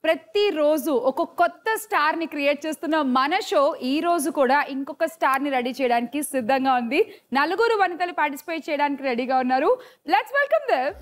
ప్రతి రోజు ఒక కొత్త స్టార్ ని క్రియేట్ చేస్తున్న మన షో ఈ రోజు కూడా ఇంకొక స్టార్ ని రెడీ చేయడానికి సిద్ధంగా ఉంది. నలుగురు వనితలు పార్టిసిపేట్ చేయడానికి రెడీగా ఉన్నారు. Let's welcome them.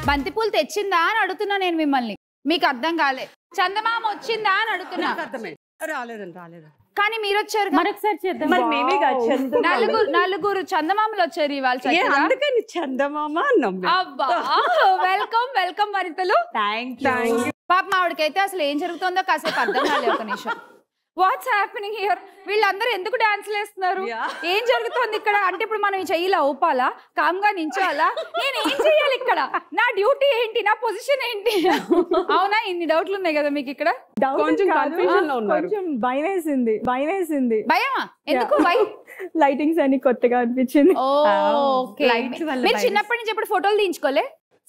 బంతిపూలు తెచ్చిందా అని అడుగుతున్నా నేను మిమ్మల్ని. మీకు అర్థం కాలే. చందమామ వచ్చిందా అని అడుగుతున్నా. కానీ మీరు వచ్చారు. నలుగురు చందమామలు వచ్చారు ఇవాళ. వెల్కమ్ వెల్కమ్ వనితలు. పాప మావిడికైతే అసలు ఏం జరుగుతుందో కాసేపు అర్థం కాలేదు. ఒక నిమిషం. What's happening here? వీళ్ళందరూ ఎందుకు డాన్స్లు వేస్తున్నారు? ఏం జరుగుతుంది ఇక్కడ? అంటే ఇప్పుడు మనం చెయ్యిలా ఊపాలా, కామ్గా నించోవాలా? నేను ఏం చెయ్యాలి ఇక్కడ? నా డ్యూటీ ఏంటి? నా పొజిషన్ ఏంటి? అవునా, ఇన్ని డౌట్లు ఉన్నాయి కదా మీకు ఇక్కడ? కొంచెం భయం వేసింది. భయమా? ఎందుకు? లైటింగ్స్ అన్ని కొత్తగా అనిపించింది. మీరు చిన్నప్పటి నుంచి ఎప్పుడు ఫోటోలు తీయించుకోలే?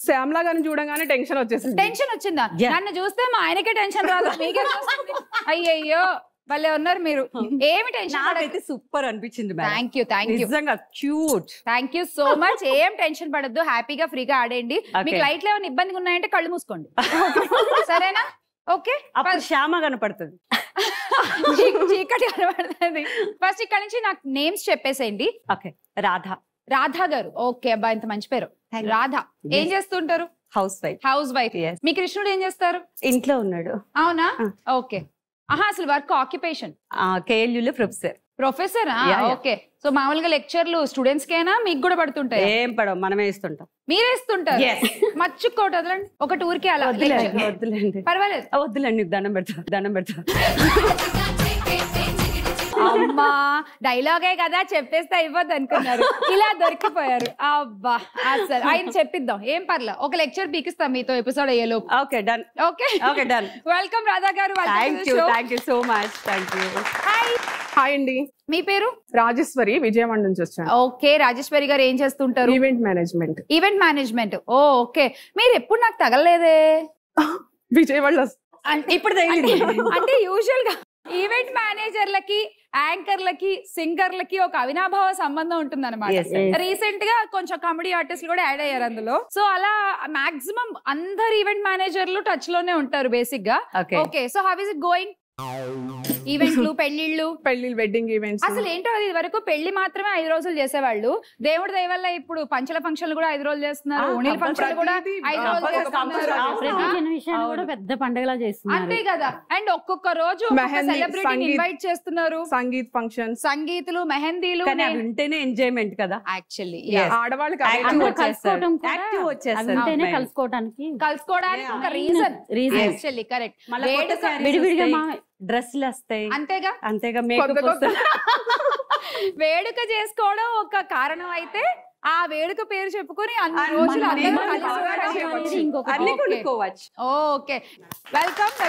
శ్యామ్లా గారిని చూడగానే టెన్షన్ వచ్చేసింది. టెన్షన్ వచ్చిందా? నన్ను చూస్తే మా ఆయనకే టెన్షన్ రాదు, మీకే వస్తుంది. అయ్యయ్యో భలే ఉన్నారు మీరు. ఏమి టెన్షన్? సూపర్ అనిపించింది. Thank you cute. Thank you so much. ఏం టెన్షన్ పడద్దు, హ్యాపీగా ఫ్రీగా ఆడేయండి. మీకు లైట్లు ఏమైనా ఇబ్బందిగా ఉన్నాయంటే కళ్ళు మూసుకోండి, సరేనా? ఓకే, శ్యామ కనపడుతుంది, చీకటి కనపడుతుంది. ఫస్ట్ ఇక్కడ నుంచి నాకు నేమ్స్ చెప్పేసేయండి. ఓకే. రాధా గారు. ఓకే అబ్బా, ఇంత మంచి పేరు. రాధా ఏం చేస్తుంటారు? House wife. మీ కృష్ణుడు ఏం చేస్తారు? ఇంట్లో ఉన్నాడు. అవునా? ఓకే. అసలు work occupation? KLU professor. Okay. So మామూలుగా లెక్చర్లు స్టూడెంట్స్ కేనా, మీకు కూడా పడుతుంటాయి? ఏం పడవు, మనమే ఇస్తుంటాం. మీరే ఇస్తుంటారు? మర్చుకోవటం వదలండి. ఒక టూర్ కి అలా వద్దులేండి, పర్వాలేదు. వద్దులేండి, దండం పెడతా. అమ్మా, డైలాగే కదా చెప్పేస్తే అయిపోద్ది అనుకున్నారు, ఇలా దొరికిపోయారు. అబ్బా, అసలు ఆయన చెప్పిద్దాం, ఏం పర్లే. ఒక లెక్చర్ పీకిస్తాం మీతో ఎపిసోడ్ అయ్యేలో. Okay, done. Okay, done. Welcome Radha garu. Thank you so much. Hi అండి. మీ పేరు? రాజేశ్వరి, విజయవాడ నుంచి వచ్చాను. ఓకే, రాజేశ్వరి గారు ఏం చేస్తుంటారు? Event management. ఓకే. మీరు ఎప్పుడు నాకు తగలలేదే విజయవాడలో. ఇప్పుడు అంటే యూజువల్ గా ఈవెంట్ మేనేజర్లకి, యాంకర్లకి, సింగర్లకి ఒక అవినాభావ సంబంధం ఉంటుంది అనమాట. రీసెంట్ గా కొంచెం కామెడీ ఆర్టిస్టులు కూడా యాడ్ అయ్యారు అందులో. సో అలా మాక్సిమం అందరు ఈవెంట్ మేనేజర్లు టచ్ లోనే ఉంటారు బేసిక్ గా. Okay, so how is it going? ఈవెంట్లు, పెళ్లిళ్ళు, వెడ్డింగ్ ఈవెంట్స్. అసలు ఏంటో అది వరకు పెళ్లి మాత్రమే 5 రోజులు చేసేవాళ్ళు. దేవుడి దయ వల్ల ఇప్పుడు పంచల ఫంక్షన్లు కూడా 5 రోజులు చేస్తున్నారు. ఓణీల ఫంక్షన్లు కూడా 5 రోజులు చేస్తున్నారు. పెద్ద పండుగలా చేస్తున్నారు. అంతే కదా. అండ్ ఒక్కొక్క రోజు సెలబ్రిటీ ఇన్వైట్ చేస్తున్నారు. సంగీతులు, మెహందీలు. వింటేనే ఎంజాయ్మెంట్ కదా యాక్చువల్లీ. ఆడవాళ్ళకి కలుసుకోవడానికి ఒక రీజన్. Actually correct. విడివిడిగా డ్రెస్సులు వస్తాయి. అంతేగా మేకప్. వేడుక చేసుకోవడం ఒక కారణం అయితే, ఆ వేడుక పేరు చెప్పుకొని అన్ని రోజులు అన్ని కొనుక్కోవచ్చు. Okay, welcome to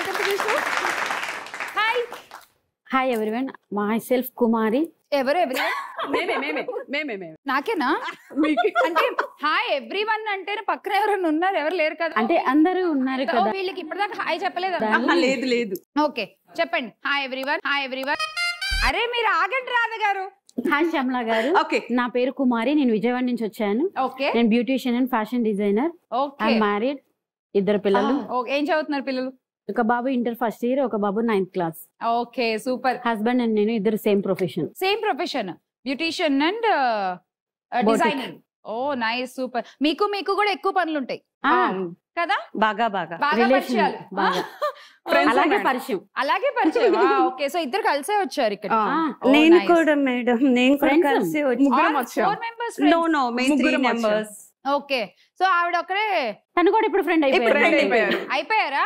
hi everyone, my self. ఎవరు? మేమే. నాకేనా? అంటే హాయ్ ఎవ్రీవన్ అంటే పక్కన ఎవరైనా ఉన్నారు? ఎవరు లేరు కదా. అంటే అందరూ ఉన్నారు కదా. వీళ్ళకి ఇప్పటిదాకా హాయ్ చెప్పలేదు. లేదు. ఓకే, చెప్పండి. Hi everyone. అరే మీరు ఆగండి రాధ గారు. హాయ్ శ్యామల గారు. ఓకే. నా పేరు కుమారి, నేను విజయవాడ నుంచి వచ్చాను. ఓకే. నేను beautician and fashion designer. Okay. I'm married, 2 పిల్లలు. ఏం చదువుతున్నారు పిల్లలు? ఒక బాబు ఇంటర్ ఫస్ట్ ఇయర్, ఒక బాబు 9th class. Okay super. Husband and నేను ఇద్దరు same profession. Same profession, beautician and designing. Oh nice super. మీకు కూడా ఎక్కువ పనులు ఉంటాయి కదా? బాగా పరిచయాలు. అలాగే పరిచయం. అలాగే పరిచయం. ఓకే సో ఇద్దరు కలిసే వచ్చారు ఇక్కడ. నేను కూడా మేడం, నేను కూడా కలిసి వచ్చాను. ఓకే సో ఆవిడ ఒకరే, తను కూడా ఇప్పుడు ఫ్రెండ్ అయిపోయారా?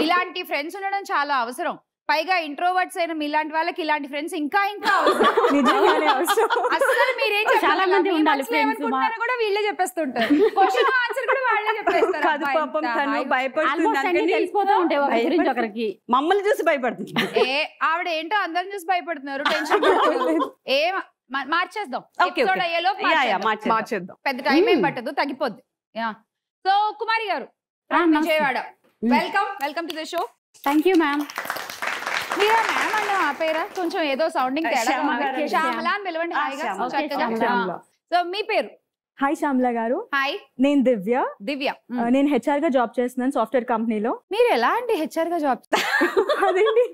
ఇలాంటి ఫ్రెండ్స్ ఉండడం చాలా అవసరం. పైగా ఇంట్రోవర్ట్స్ అయిన మీలాంటి వాళ్ళకి ఇలాంటి ఫ్రెండ్స్ ఇంకా అసలు మీరేం చాలా మంది ఉండాలి ఫ్రెండ్స్ కూడా వీళ్ళే చెప్పేస్తుంటారు. క్వశ్చన్ ఆన్సర్ కూడా వాళ్ళే చెప్పేస్తారు. తెలిసిపోతూ ఉంటాయి ఒకరి గురించి ఒకరికి. మమ్మల్ని చూసి భయపడుతుంది. ఆవిడ ఏంటో అందరిని చూసి భయపడుతున్నారు. టెన్షన్ ఏం మార్చేద్దాం. మార్చేద్దాం, పెద్ద టైం ఏం పట్టదు, తగ్గిపోద్ది. సో కుమారి గారు Vijayawada, welcome to the show. Thank you ma'am. Meera ma'am అన్న ఆ పేరా? కొంచెం ఏదో సౌండింగ్ తేడా. శ్యామల అని పిలవండి హాయిగా. సో మీ పేరు? హాయ్ శ్యామల గారు. హాయ్, నేను దివ్య. నేను HR గా జాబ్ చేస్తున్నాను సాఫ్ట్వేర్ కంపెనీలో. మీరు ఎలా అండి HR గా జాబ్? అదేంటి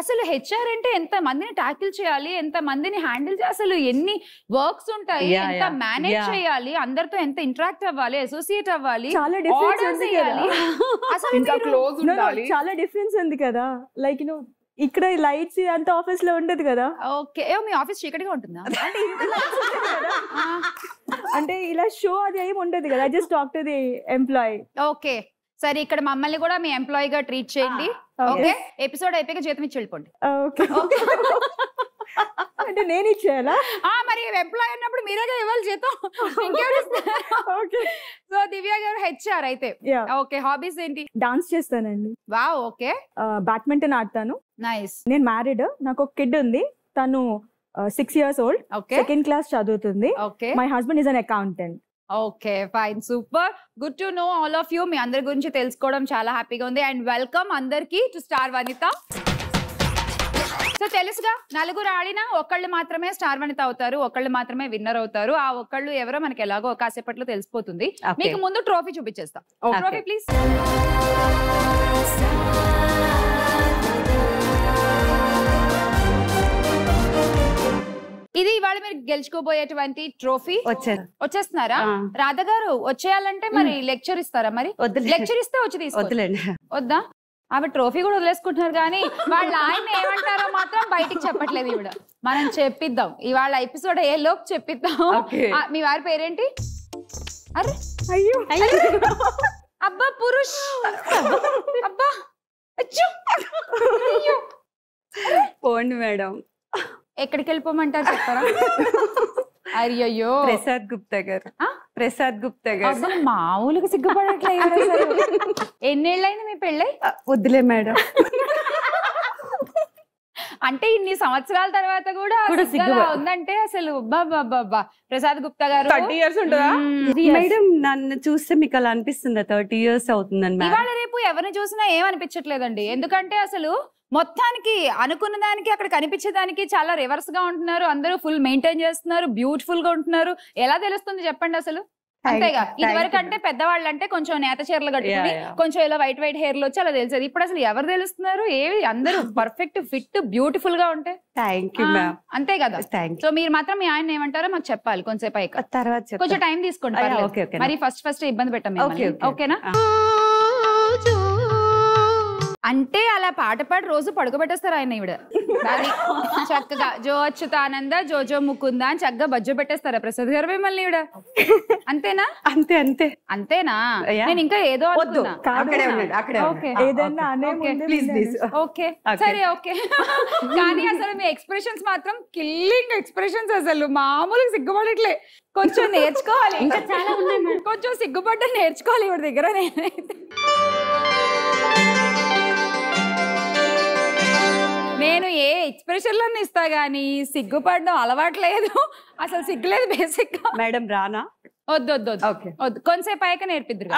అసలు HR అంటే ఎంత మందిని టాకిల్ చేయాలి, ఎంత మందిని హ్యాండిల్ చేయాలి, అసలు ఎన్ని వర్క్స్ ఉంటాయి, ఎంత మేనేజ్ చేయాలి, అందరితో ఎంత ఇంటరాక్ట్ అవ్వాలి, అసోసియేట్ అవ్వాలి, చాలా డిఫరెన్స్ చేయాలి, అసలు చాలా డిఫరెన్స్ ఉంది కదా. లైక్ ఇక్కడ లైట్స్ అంత ఆఫీస్ లో ఉండదు కదా. ఓకే, మీ ఆఫీస్ చీకటిగా ఉంటుందా? అంటే ఇలా షో అది ఏమి ఉండదు కదా. Just talk to the employee. Okay సరే, ఇక్కడ మమ్మల్ని కూడా మీ ఎంప్లాయీ గా ట్రీట్ చేయండి. ఓకే, ఎపిసోడ్ అయిపోయాక జీతం ఇచ్చి వెళ్ళిపోండి. అంటే నేను ఇచ్చేయాలా? మరి ఎంప్లాయీ అన్నప్పుడు మీరేగా ఇవ్వాలి జీతం. సో దివ్య గారు HR అయితే. ఓకే, హాబీస్ ఏంటి? డాన్స్ చేస్తానండి. వావ్. ఓకే. బ్యాడ్మింటన్ ఆడతాను. నైస్. నేను మ్యారీడ్, నాకు ఒక కిడ్ ఉంది. తను 6 years old, సెకండ్ క్లాస్ చదువుతుంది. My husband is an accountant. Okay fine, super, good to know all of you. మీ అందరి గురించి తెలుసుకోవడం చాలా హ్యాపీగా ఉంది. అండ్ వెల్కమ్ అందరికి టు స్టార్ వనిత. సో తెలుసుగా, నలుగురు ఆడినా ఒకళ్ళు మాత్రమే స్టార్ వనిత అవుతారు, ఒకళ్ళు మాత్రమే విన్నర్ అవుతారు. ఆ ఒకళ్ళు ఎవరో మనకి ఎలాగో కాసేపట్లో తెలిసిపోతుంది. మీకు ముందు ట్రోఫీ చూపించేస్తా. Trophy please. ఇది ఇవాళ మీరు గెలుచుకోబోయేటువంటి ట్రోఫీ. వచ్చేస్తున్నారా? రాధ గారు వచ్చేయాలంటే మరి లెక్చర్ ఇస్తారా? మరి లెక్చర్ ఇస్తే వచ్చి తీసుకోవద్దులేండి. వద్దా? ఆమె ట్రోఫీ కూడా వదిలేసుకుంటున్నారు కానీ వాళ్ళ ఆయన ఏమంటారో మాత్రం బయటికి చెప్పట్లేదు. ఇవిడ మనం చెప్పిద్దాం, ఇవాళ ఎపిసోడ్ ఏ లోపు చెప్పిద్దాం. మీ వారి పేరేంటి? అరే అయ్యో, అబ్బా పురుష్, అబ్బా పోండి మేడం. ఎక్కడికి వెళ్ళిపోమంటారు చెప్పరా? అయ్యయ్యో, ప్రసాద్ గుప్తా గారు. ప్రసాద్ గుప్తా గారు మామూలుగా సిగ్గుపడట్లేదు. ఎన్నేళ్ళైంది మీ పెళ్ళై? వద్దులే మేడం. అంటే ఇన్ని సంవత్సరాల తర్వాత కూడా ఉందంటే అసలు బాబా. ప్రసాద్ గుప్తా గారు 30 years ఉంటుందా మేడం? నన్ను చూస్తే మీకు అలా అనిపిస్తుందా? 30 years అవుతుందండి. ఇవాళ రేపు ఎవరిని చూసినా ఏమనిపించట్లేదండి. ఎందుకంటే అసలు మొత్తానికి అనుకున్న దానికి అక్కడ కనిపించేదానికి చాలా రివర్స్ గా ఉంటున్నారు. అందరూ ఫుల్ మెయింటైన్ చేస్తున్నారు, బ్యూటిఫుల్ గా ఉంటున్నారు. ఎలా తెలుస్తుంది చెప్పండి అసలు? అంతేగా, ఇది వరకు అంటే పెద్దవాళ్ళు అంటే కొంచెం నేత చీరలు కట్టుకుని కొంచెం ఇలా వైట్ హెయిర్ లో వచ్చి అలా తెలిసేది. ఇప్పుడు అసలు ఎవరు తెలుస్తున్నారు? ఏవి అందరూ పర్ఫెక్ట్ ఫిట్ బ్యూటిఫుల్ గా ఉంటే అంతే కదా. సో మీరు మాత్రం మీ ఆయన ఏమంటారో మాకు చెప్పాలి కొంచెంసేపు అయ్యాక. తర్వాత కొంచెం టైం తీసుకోండి. మరి ఫస్ట్ ఇబ్బంది పెట్టాము. ఓకేనా? అంటే అలా పాట పాడి రోజు పడుకోబెట్టేస్తారు ఆయన. ఈవిడ చక్కగా జో అచ్యుతానంద జో ముకుందా అని చక్కగా బజ్జో పెట్టేస్తారా ప్రసాద్ గారు మిమ్మల్ని? ఈవిడ అంతేనా? అంతేనా? నేను ఇంకా ఏదో ఓకే సరే ఓకే. కానీ అసలు మీ ఎక్స్ప్రెషన్స్ మాత్రం కిల్లింగ్ ఎక్స్ప్రెషన్స్. అసలు మామూలుగా సిగ్గుపడట్లే. కొంచెం నేర్చుకోవాలి, ఇంకా చాలా ఉన్నాయి. కొంచెం సిగ్గుపడ్డ నేర్చుకోవాలి ఈవిడ దగ్గర. నేనైతే నేను ఏ ఎక్స్ప్రెషన్ లో ఇస్తా గానీ సిగ్గుపడడం అలవాట్లేదు. అసలు సిగ్గులేదు బేసిక్ గా. మేడం రానా? వద్దు కొంతసేపు అయ్యాక నేర్పిద్దరు.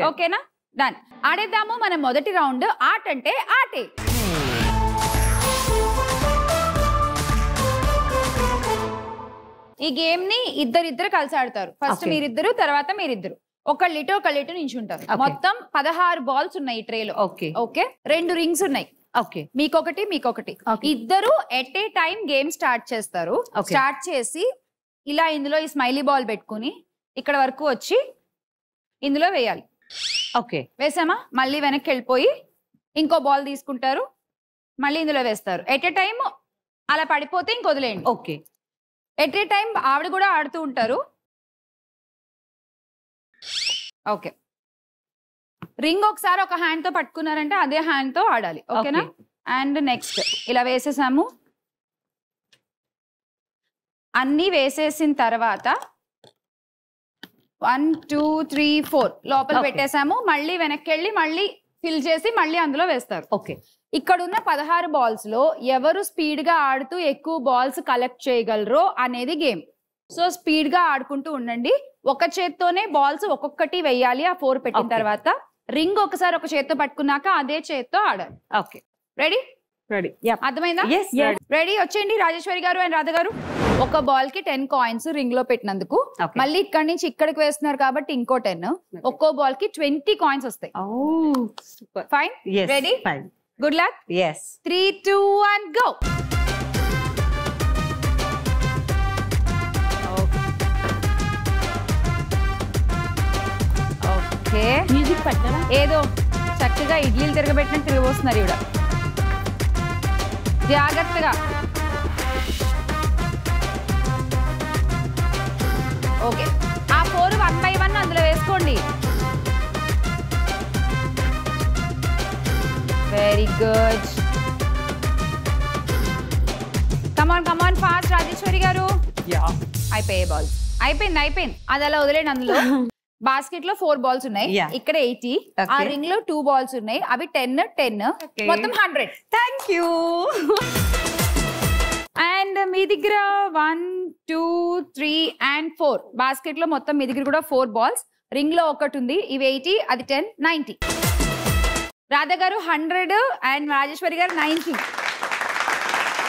ఓకేనా? డన్. ఆడేద్దాము మన మొదటి రౌండ్. ఆట అంటే ఆటే. ఈ గేమ్ ని ఇద్దరిద్దరు కలిసి ఆడతారు. ఫస్ట్ మీరిద్దరు, తర్వాత మీరిద్దరు ఒకళ్ళిటు నించుంటారు. మొత్తం 16 బాల్స్ ఉన్నాయి ఈ ట్రేలో. ఓకే 2 రింగ్స్ ఉన్నాయి. మీకొకటి. ఇద్దరు at a time game start చేస్తారు. స్టార్ట్ చేసి ఇలా ఇందులో ఈ స్మైలీ బాల్ పెట్టుకుని ఇక్కడ వరకు వచ్చి ఇందులో వేయాలి. వేసామా? మళ్ళీ వెనక్కి వెళ్ళిపోయి ఇంకో బాల్ తీసుకుంటారు, మళ్ళీ ఇందులో వేస్తారు. ఎట్ ఏ టైం అలా పడిపోతే ఇంక వదిలేయండి. ఎట్ ఏ టైం ఆవిడ కూడా ఆడుతూ ఉంటారు. ఓకే, రింగ్ ఒకసారి ఒక హ్యాండ్ తో పట్టుకున్నారంటే అదే హ్యాండ్ తో ఆడాలి. ఓకేనా? అండ్ నెక్స్ట్ ఇలా వేసేసాము. అన్ని వేసేసిన తర్వాత 1 2 3 4 లోపల పెట్టేసాము. మళ్ళీ వెనక్కి వెళ్ళి మళ్ళీ ఫిల్ చేసి మళ్ళీ అందులో వేస్తారు. ఇక్కడ ఉన్న 16 బాల్స్ లో ఎవరు స్పీడ్ గా ఆడుతూ ఎక్కువ బాల్స్ కలెక్ట్ చేయగలరో అనేది గేమ్. సో స్పీడ్ గా ఆడుకుంటూ ఉండండి. ఒక చేత్తోనే బాల్స్ ఒక్కొక్కటి వెయ్యాలి. ఆ 4 పెట్టిన తర్వాత రింగ్ ఒకసారి ఒక చేత్తో పట్టుకున్నాక అదే చేత్తో ఆడాలి. రెడీ? అర్థమైందా? రెడీ? వచ్చేయండి రాజేశ్వరి గారు అండ్ రాధ గారు. ఒక బాల్ కి 10 కాయిన్స్ రింగ్ లో పెట్టినందుకు, మళ్ళీ ఇక్కడ నుంచి ఇక్కడికి వేస్తున్నారు కాబట్టి ఇంకో 10. ఒక్కో బాల్ కి 20 కాయిన్స్ వస్తాయి. Fine? Ready? Good luck. 3 2 1 go. Okay, music పెట్టారా? ఏదో చక్కగా ఇడ్లీలు తిరగబెట్టినట్టు తిరగబోస్తున్నారు ఇవిడ. జాగ్రత్తగా. ఓకే, ఆ 4 1 by 1 అందులో వేసుకోండి. Very good. Come on fast Rajeshwari గారు. అయిపోయాయి బాల్స్. అయిపోయింది. అది అలా వదిలేండి. అందులో బాస్కెట్ లో 4 బాల్స్ ఉన్నాయి. ఇక్కడ 80. ఆ రింగ్ లో 2 బాల్స్ ఉన్నాయి. అవి 10 మొత్తం 100. Thank you. అండ్ మీ దగ్గర 1 2 3 and 4 బాస్కెట్ లో మొత్తం మీ దగ్గర కూడా 4 బాల్స్. రింగ్ లో ఒకటి ఉంది. ఇవి 80, అది 10, 90. రాధ గారు 100 అండ్ రాజేశ్వరి గారు 90.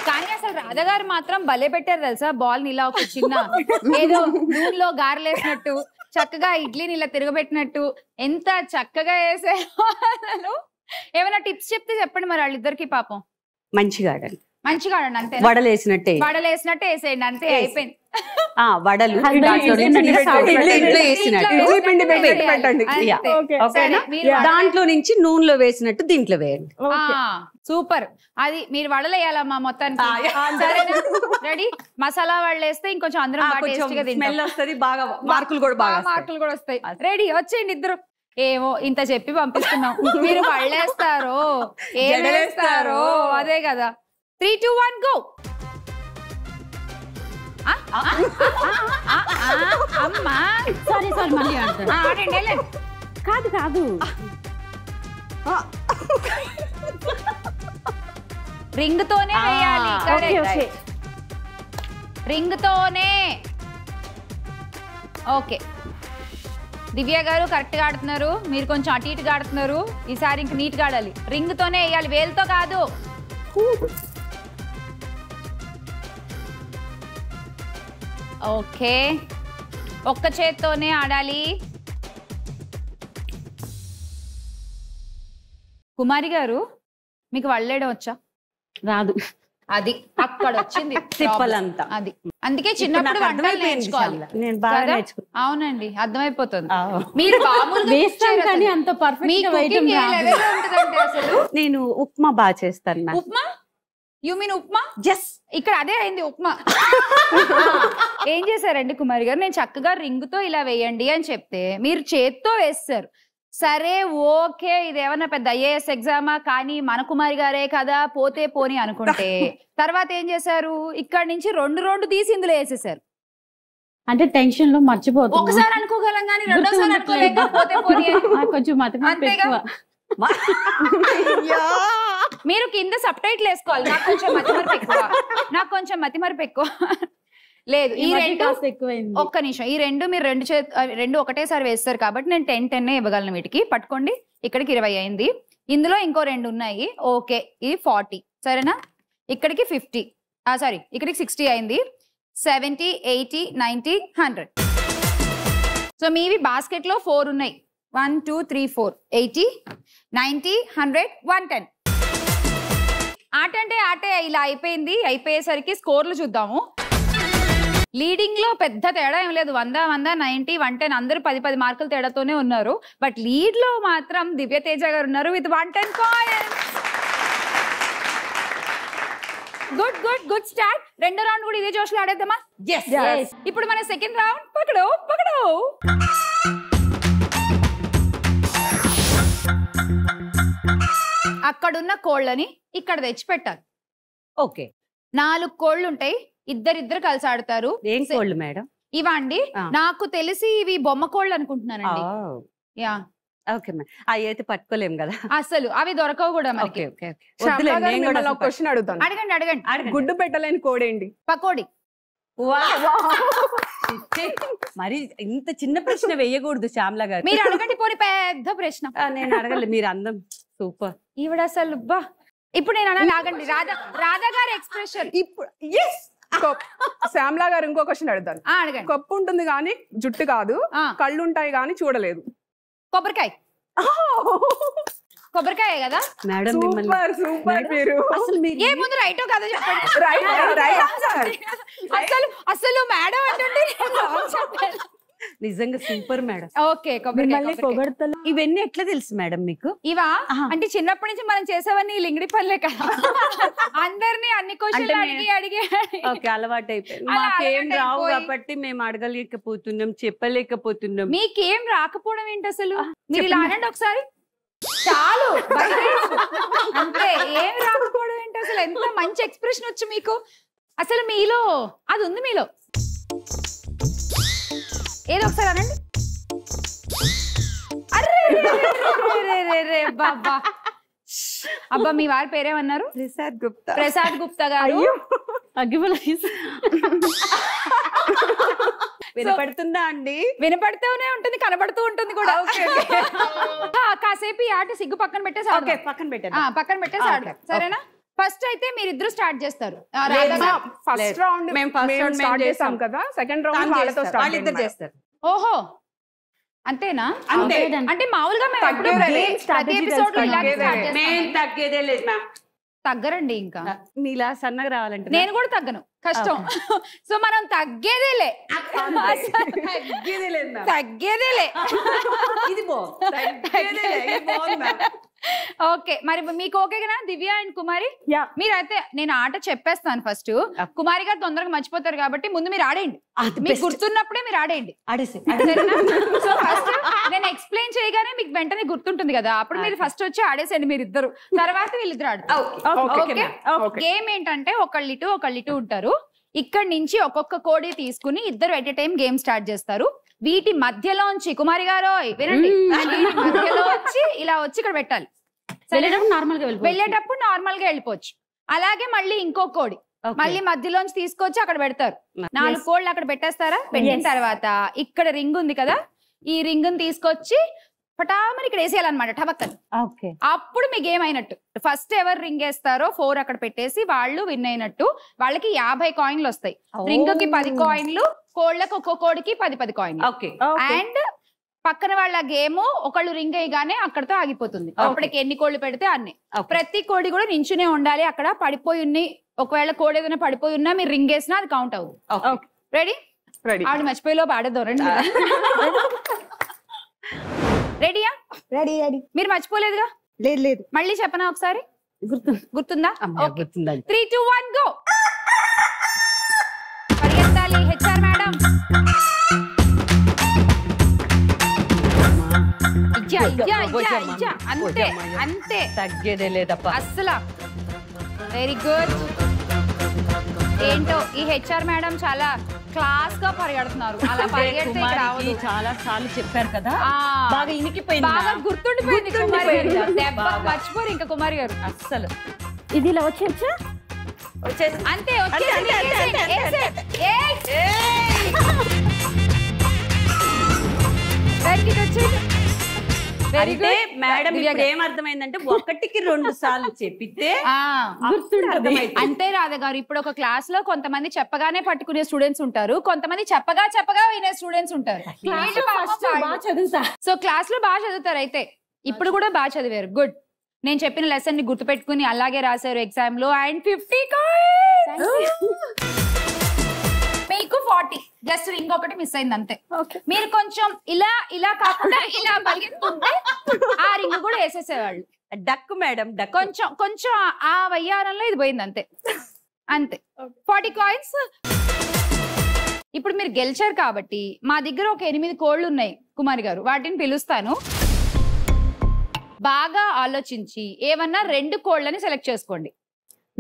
కానీ అసలు రాధ గారు మాత్రం భలే పెట్టారు తెలుసా. బాల్ ని ఇలా ఒక చిన్న ఏదో నూనెలో గారెలేసినట్టు, చక్కగా ఇడ్లీని ఇలా తిరగబెట్టినట్టు ఎంత చక్కగా వేసారు. ఏమైనా టిప్స్ చెప్తే చెప్పండి మరి వాళ్ళిద్దరికి. పాపం మంచిగా ఆడండి. అంతే. వడలేసినట్టే వేసేయండి. అంతే, అయిపోయింది. వడలు దాంట్లో నుంచి నూనెలో వేసినట్టు దీంట్లో వేయండి. సూపర్. అది మీరు వడలు వేయాలమ్మా మొత్తానికి. రెడీ? మసాలా వడలు వేస్తే ఇంకొంచెం అందరం స్మెల్ వస్తుంది బాగా. మార్కులు కూడా వస్తాయి. రెడీ? వచ్చేయండి ఇద్దరు. ఏమో ఇంత చెప్పి పంపిస్తున్నాం. మీరు వడలేస్తారో ఏం వేస్తారో అదే కదా. 3 2 1 గో. అమ్మా సారీ మళ్ళీ ఆడండి. కాదు రింగ్ తోనే వేయాలి. రింగ్ తోనే. ఓకే, దివ్య గారు కరెక్ట్ గా ఆడుతున్నారు. మీరు కొంచెం అటు ఇటుగా ఆడుతున్నారు. ఈసారి ఇంక నీట్ గా ఆడాలి. రింగ్ తోనే వేయాలి, వేలుతో కాదు. ఓకే, ఒక్క చేత్తోనే ఆడాలి. కుమారి గారు మీకు వడలేయడం వచ్చా? రాదు. అది అక్కడ వచ్చింది తిప్పలంతా. అది అందుకే చిన్నప్పుడు వంటలు నేర్చుకోవాలి. నేను బాగా నేర్చుకున్నాను. అవునండి, అర్థమైపోతుంది. మీరు కానీ అంత పర్ఫెక్ట్ అసలు. నేను ఉప్మా బాగా చేస్తాను. Upma? You mean upma? Just ఇక్కడ అదే అయింది ఉప్మా. ఏం చేశారండి కుమారి గారు? నేను చక్కగా రింగ్ తో ఇలా వేయండి అని చెప్తే మీరు చేత్తో వేస్తారు. సరే ఓకే, ఇదేమన్నా పెద్ద IAS ఎగ్జామా, కానీ మన కుమారి గారే కదా, పోతే పోని అనుకుంటే తర్వాత ఏం చేశారు? ఇక్కడ నుంచి 2 తీసి ఇందులో వేసేసారు. అంటే టెన్షన్ లో మర్చిపోతాం. ఒకసారి అనుకోగలం కానీ రెండోసారి అనుకోలేక పోతే పోని. కొంచెం మీరు కింద సబ్ టైటిల్ వేసుకోవాలి. నాకు కొంచెం మతిమరుపు ఎక్కువ. లేదు, ఈ 2 ఎక్కువైంది. ఒక్క నిమిషం. ఈ 2 మీరు 2 ఒకటేసారి వేస్తారు కాబట్టి నేను 10 ఇవ్వగలను. వీటికి పట్టుకోండి. ఇక్కడికి 20 అయింది. ఇందులో ఇంకో 2 ఉన్నాయి. ఓకే, ఇది 40. సరేనా? ఇక్కడికి 50, సారీ ఇక్కడికి 60 అయింది. 70, 80, 90, 100. సో మీవి బాస్కెట్ లో 4 ఉన్నాయి. 1, 2, 3, 4, 80, 90, 100, 110. ఆట అంటే ఆటే ఇలా అయిపోయింది. అయిపోయేసరికి స్కోర్లు చూద్దాము. లీడింగ్ లో పెద్ద తేడా ఏం లేదు. 100, 100, 90, 110 అందరూ 10 మార్కుల తేడాతోనే ఉన్నారు. బట్ లీడ్ లో మాత్రం దివ్య తేజ గారు ఉన్నారు విత్ 110 కాయిన్స్. Good start. రెండో రౌండ్ కూడా ఇదే జోష్లో ఆడేద్దామా? Yes. ఇప్పుడు మన సెకండ్ రౌండ్ పకడో. అక్కడున్న కోళ్ళని ఇక్కడ తెచ్చి పెట్టాలి. ఓకే. 4 కోళ్ళు ఉంటాయి. ఇద్దరిద్దరు కలిసి ఆడతారు. ఏం కోళ్ళు మేడం? ఇవా అండి? నాకు తెలిసి ఇవి బొమ్మ కోళ్ళు అనుకుంటున్నానండి. Yeah okay madam. అవి అయితే పట్టుకోలేం కదా అసలు. అవి దొరకవు కూడా మనకి. క్వశ్చన్ అడుగుతాను. అడగండి. గుడ్డు పెట్టలేని కోడేంటి? పకోడి. మరి ఇంత చిన్న ప్రశ్న వేయకూడదు శ్యామల గారు. మీరు అడగండి పోనీ పెద్ద ప్రశ్న. నేను అడగలేదు. మీరు అందం సూపర్. ఈవిడ అసలు బా. ఇప్పుడు నేను అన్నా ఆగండి. రాధా గారి ఎక్స్ప్రెషన్. ఇప్పుడు శ్యామలా గారు ఇంకో క్వశ్చన్ అడుగుతాను. అడగండి. కప్పు ఉంటుంది కానీ జుట్టు కాదు, కళ్ళు ఉంటాయి కానీ చూడలేదు. కొబ్బరికాయ. కొబ్బరికాయ కదా మేడం? సూపర్ మీరు. అసలు మీరు ఏ ముందు రైటో కాదో చెప్పండి. అసలు మేడం అంటే నిజంగా సూపర్ మేడం. ఓకే. కొబ్బరికాయ. ఇవన్నీ ఎట్లా తెలుసు మేడం మీకు? ఇవా అంటే చిన్నప్పటి నుంచి మనం చేసేవన్నీ లింగిడి పనులే కదా. అందరినీ అన్ని క్వశ్చన్లు అడిగి ఓకే, అలవాటు అయిపోయింది. మాకేం రావు కాబట్టి మేము అడగలేకపోతున్నాం, చెప్పలేకపోతున్నాం. మీకేం రాకపోవడం ఏంటి అసలు? మీరు ఇలా అనండి ఒకసారి చాలు. అంటే ఏం రాకపోవడం ఏంటి అసలు? ఎంత మంచి ఎక్స్ప్రెషన్ వచ్చు మీకు. అసలు మీలో అది ఉంది. మీలో ఏదో ఒకసారి అనండి. అరే బాబా. అబ్బా మీ వారి పేరేమన్నారు? ప్రసాద్ గుప్తా గారు. వినపడుతుందా అండి? వినపడుతూనే ఉంటుంది, కనబడుతూ ఉంటుంది కూడా. కాసేపు ఈ ఆట సిగ్గు పక్కన పెట్టేసి పక్కన పెట్టేసి ఆడదాం. సరేనా? ఫస్ట్ అయితే మీరిద్దరు స్టార్ట్ చేస్తారు. ఫస్ట్ రౌండ్ మేము స్టార్ట్ చేస్తాం కదా. సెకండ్ రౌండ్ వాళ్ళతో వాళ్ళిద్దరు చేస్తారు. ఓహో అంతేనా? అంటే మామూలుగా మేము ఎప్పుడు ప్రతి ఎపిసోడ్ లో ఇలాగే స్టార్ట్ చేస్తాం. తగ్గేదే లేదు మ్యామ్. తగ్గరండి. ఇంకా మీలా సన్నగా రావాలంటే నేను కూడా తగ్గను, కష్టం. సో మనం తగ్గేదేలే. తగ్గేదేలే. ఇది ఓకే. మరి మీకు ఓకే కదా దివ్య అండ్ కుమారి? మీరైతే నేను ఆట చెప్పేస్తాను ఫస్ట్. కుమారి గారు తొందరగా మర్చిపోతారు కాబట్టి ముందు మీరు ఆడేయండి. మీకు గుర్తున్నప్పుడే మీరు ఆడేయండి. సో ఫస్ట్ నేను ఎక్స్ప్లెయిన్ చేయగానే మీకు వెంటనే గుర్తుంటుంది కదా, అప్పుడు మీరు ఫస్ట్ వచ్చి ఆడేసేయండి మీరిద్దరు. తర్వాత వీళ్ళిద్దరు ఆడతారు. గేమ్ ఏంటంటే ఒకళ్ళు ఇటు ఉంటారు. ఇక్కడ నుంచి ఒక్కొక్క కోడి తీసుకుని ఇద్దరు at a time game start చేస్తారు. వీటి మధ్యలోంచి కుమారి గారు వినండి, మధ్యలో వచ్చి ఇలా వచ్చి ఇక్కడ పెట్టాలి. వెళ్ళేటప్పుడు నార్మల్ గా వెళ్ళిపోవచ్చు. అలాగే మళ్ళీ ఇంకో కోడి మళ్ళీ మధ్యలోంచి తీసుకొచ్చి అక్కడ పెడతారు. 4 కోళ్ళు అక్కడ పెట్టేస్తారా? పెట్టిన తర్వాత ఇక్కడ రింగ్ ఉంది కదా, ఈ రింగ్ తీసుకొచ్చి పటామని ఇక్కడ వేసేయాలన్నమాట టబక్కని. అప్పుడు మీ గేమ్ అయినట్టు. ఫస్ట్ ఎవరు రింగ్ వేస్తారో 4 అక్కడ పెట్టేసి వాళ్ళు విన్ అయినట్టు. వాళ్ళకి 50 కాయిన్లు వస్తాయి. రింగ్ కి 10 కాయిన్లు, కోళ్ళకి ఒక్కో కోడికి 10 కాయిన్లు. అండ్ పక్కన వాళ్ళ గేమ్ ఒకళ్ళు రింగ్ అయ్యగానే అక్కడతో ఆగిపోతుంది. అప్పటికి ఎన్ని కోళ్ళు పెడితే అన్ని. ప్రతి కోడి కూడా నించునే ఉండాలి. అక్కడ పడిపోయి ఉన్నాయి. ఒకవేళ కోడి ఏదైనా పడిపోయి ఉన్నా మీరు రింగ్ వేసినా అది కౌంట్ అవుతుంది. రెడీ? ఆవిడ మర్చిపోయేలో ఆడేద్దాం రండి. రెడీయా? రెడీ. మీరు మర్చిపోలేదుగా? లేదు. మళ్ళీ చెప్పనా ఒకసారి? గుర్తుందా? 3, 2, 1 గో. పరిగెత్తాలి హెచ్ఆర్ మేడం. అంతే తగ్గేదే లేదప్ప అస్సలు. Very good. ఏంటో ఈ హెచ్ఆర్ మేడం చాలా క్లాస్ గా పరిగెడుతున్నారు. అలా పరిగెడితే చాలా సార్లు చెప్పారు కదా, బాగా ఇనికిపోయింది, బాగా గుర్తుండిపోయింది. దెబ్బ మర్చిపోరు ఇంకా కుమారి గారు అస్సలు. ఇది ఇలా వచ్చేచ్చా? అంతే అంటే మేడం ఇప్పుడు ఏమర్థమైందంటే 1కి 2 సార్లు చెప్పితే అంతే రాధ గారు. ఇప్పుడు ఒక క్లాస్ లో కొంతమంది చెప్పగానే పట్టుకునే స్టూడెంట్స్ ఉంటారు, కొంతమంది చెప్పగా వినే స్టూడెంట్స్ ఉంటారు. సో క్లాస్ లో బాగా చదువుతారు, అయితే ఇప్పుడు కూడా బాగా చదివారు. గుడ్. నేను చెప్పిన లెసన్ ని గుర్తుపెట్టుకుని అలాగే రాశారు ఎగ్జామ్ లో. అండ్ 50 మీకు 40. జస్ట్ రింగ్ ఒకటి మిస్ అయింది అంతే. మీరు కొంచెం ఇలా కాకుండా ఇలా పరిగెత్తుకుంటే ఆ రింగ్ కూడా వేసేసేవాళ్ళు. Duck madam, duck. కొంచెం ఆ వయ్యారంలో ఇది పోయింది అంతే. 40 కాయిన్స్. ఇప్పుడు మీరు గెలిచారు కాబట్టి మా దగ్గర ఒక 8 కోళ్ళు ఉన్నాయి కుమారి గారు, వాటిని పిలుస్తాను. బాగా ఆలోచించి ఏమన్నా 2 కోళ్ళని సెలెక్ట్ చేసుకోండి.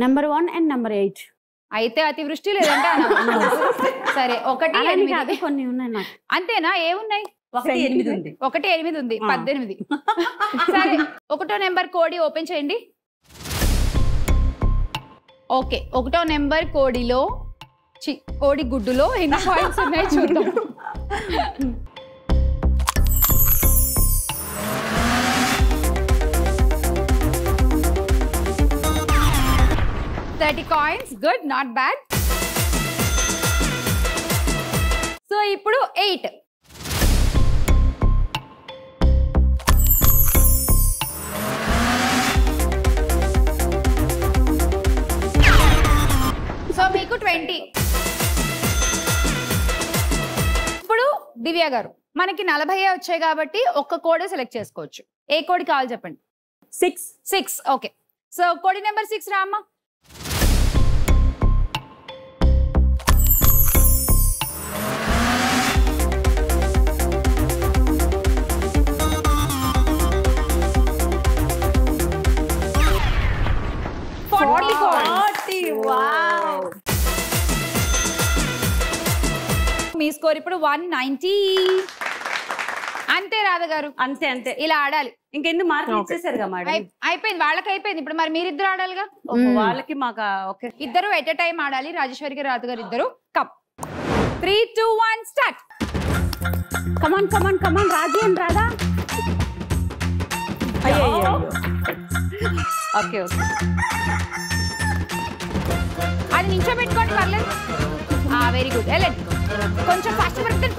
Number 1 and number 8. అయితే అతివృష్టి లేదంటే సరే 1, 8 కొన్ని ఉన్నాయి నాకు. అంతేనా? ఏమున్నాయి? 1, 8 ఉంది. 1, 8 ఉంది. 18. సరే 1వ నెంబర్ కోడి ఓపెన్ చేయండి. ఓకే, 1వ నెంబర్ కోడిలో కోడి గుడ్డులో ఎన్ని పాయింట్స్ ఉన్నాయి చూద్దాం. 30 coins. Good, not bad. So ఇప్పుడు 8. సో మీకు 20. ఇప్పుడు దివ్య గారు, మనకి 40 వచ్చాయి కాబట్టి ఒక్క కోడ్ సెలెక్ట్ చేసుకోవచ్చు. ఏ కోడ్ కావాలి చెప్పండి. 6. ఓకే. సో కోడి నెంబర్ 6 రామ్మా. మీ స్కోర్ ఇప్పుడు 190. అంతే రాధ గారు, అంతే. ఇలా ఆడాలి. ఇంకెన్ని మార్కులు ఇచ్చేసారుగా మేడం? అయిపోయింది, వాళ్ళకి అయిపోయింది. ఇప్పుడు మరి మీరిద్దరు ఆడాలిగా. వాళ్ళకి మాకు ఇద్దరు ఎట్ ఎ టైం ఆడాలి. రాజేశ్వరి గారు, రాధ గారు ఇద్దరు. Cup 3, 2, 1 start. Come on Raju and Radha. Okay. అది నించోబెట్టుకోండి, పర్లేదు. Very good. వెళ్ళండి, కొంచెం ఫాస్ట్ పడుతుంది.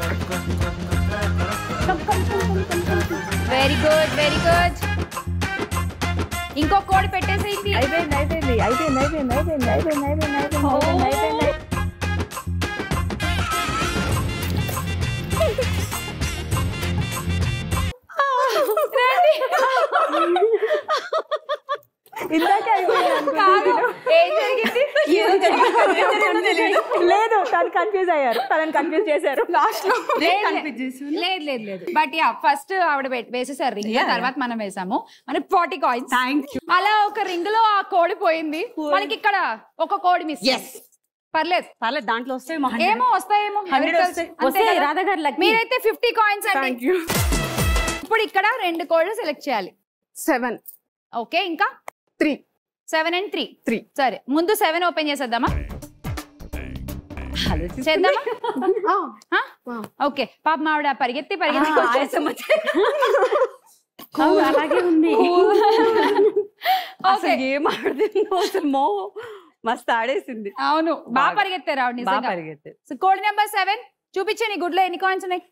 Very good. ఇంకో కోడ్ పెట్టేసేయండి. అయిపోయింది. ఇందాకే కాదు, ఏం జరిగింది? లేదు, తను కన్ఫ్యూజ్ అయ్యారు, తనని కన్ఫ్యూజ్ చేశారు లాస్ట్ లో. లేదు. బట్ యా, ఫస్ట్ ఆవిడ వేసేసారు రింగ్, తర్వాత మనం వేసాము. మనకి 40 కాయిన్స్. అలా ఒక రింగ్ లో ఆ కోడి పోయింది. మనకి ఇక్కడ ఒక కోడి మిస్. పర్లేదు, దాంట్లో ఏమో వస్తాయేమో. మీరైతే 50 కాయిన్స్ అండి. ఇప్పుడు ఇక్కడ 2 కోడ్లు సెలెక్ట్ చేయాలి. 7. ఓకే, ఇంకా 3. 7 and 3. సరే, ముందు 7 ఓపెన్ చేసేద్దామా? చేద్దామా? ఓకే. పాపం ఆవిడ పరిగెత్తి అలాగే ఉంది. ఏం ఆడుతుందో మస్తు ఆడేసింది. అవును, బాగా పరిగెత్తారు ఆవిడ నిజంగా. సో కోడ్ నెంబర్ 7 చూపించే. నీ గుడ్లో ఎన్ని కాయిన్స్ ఉన్నాయి?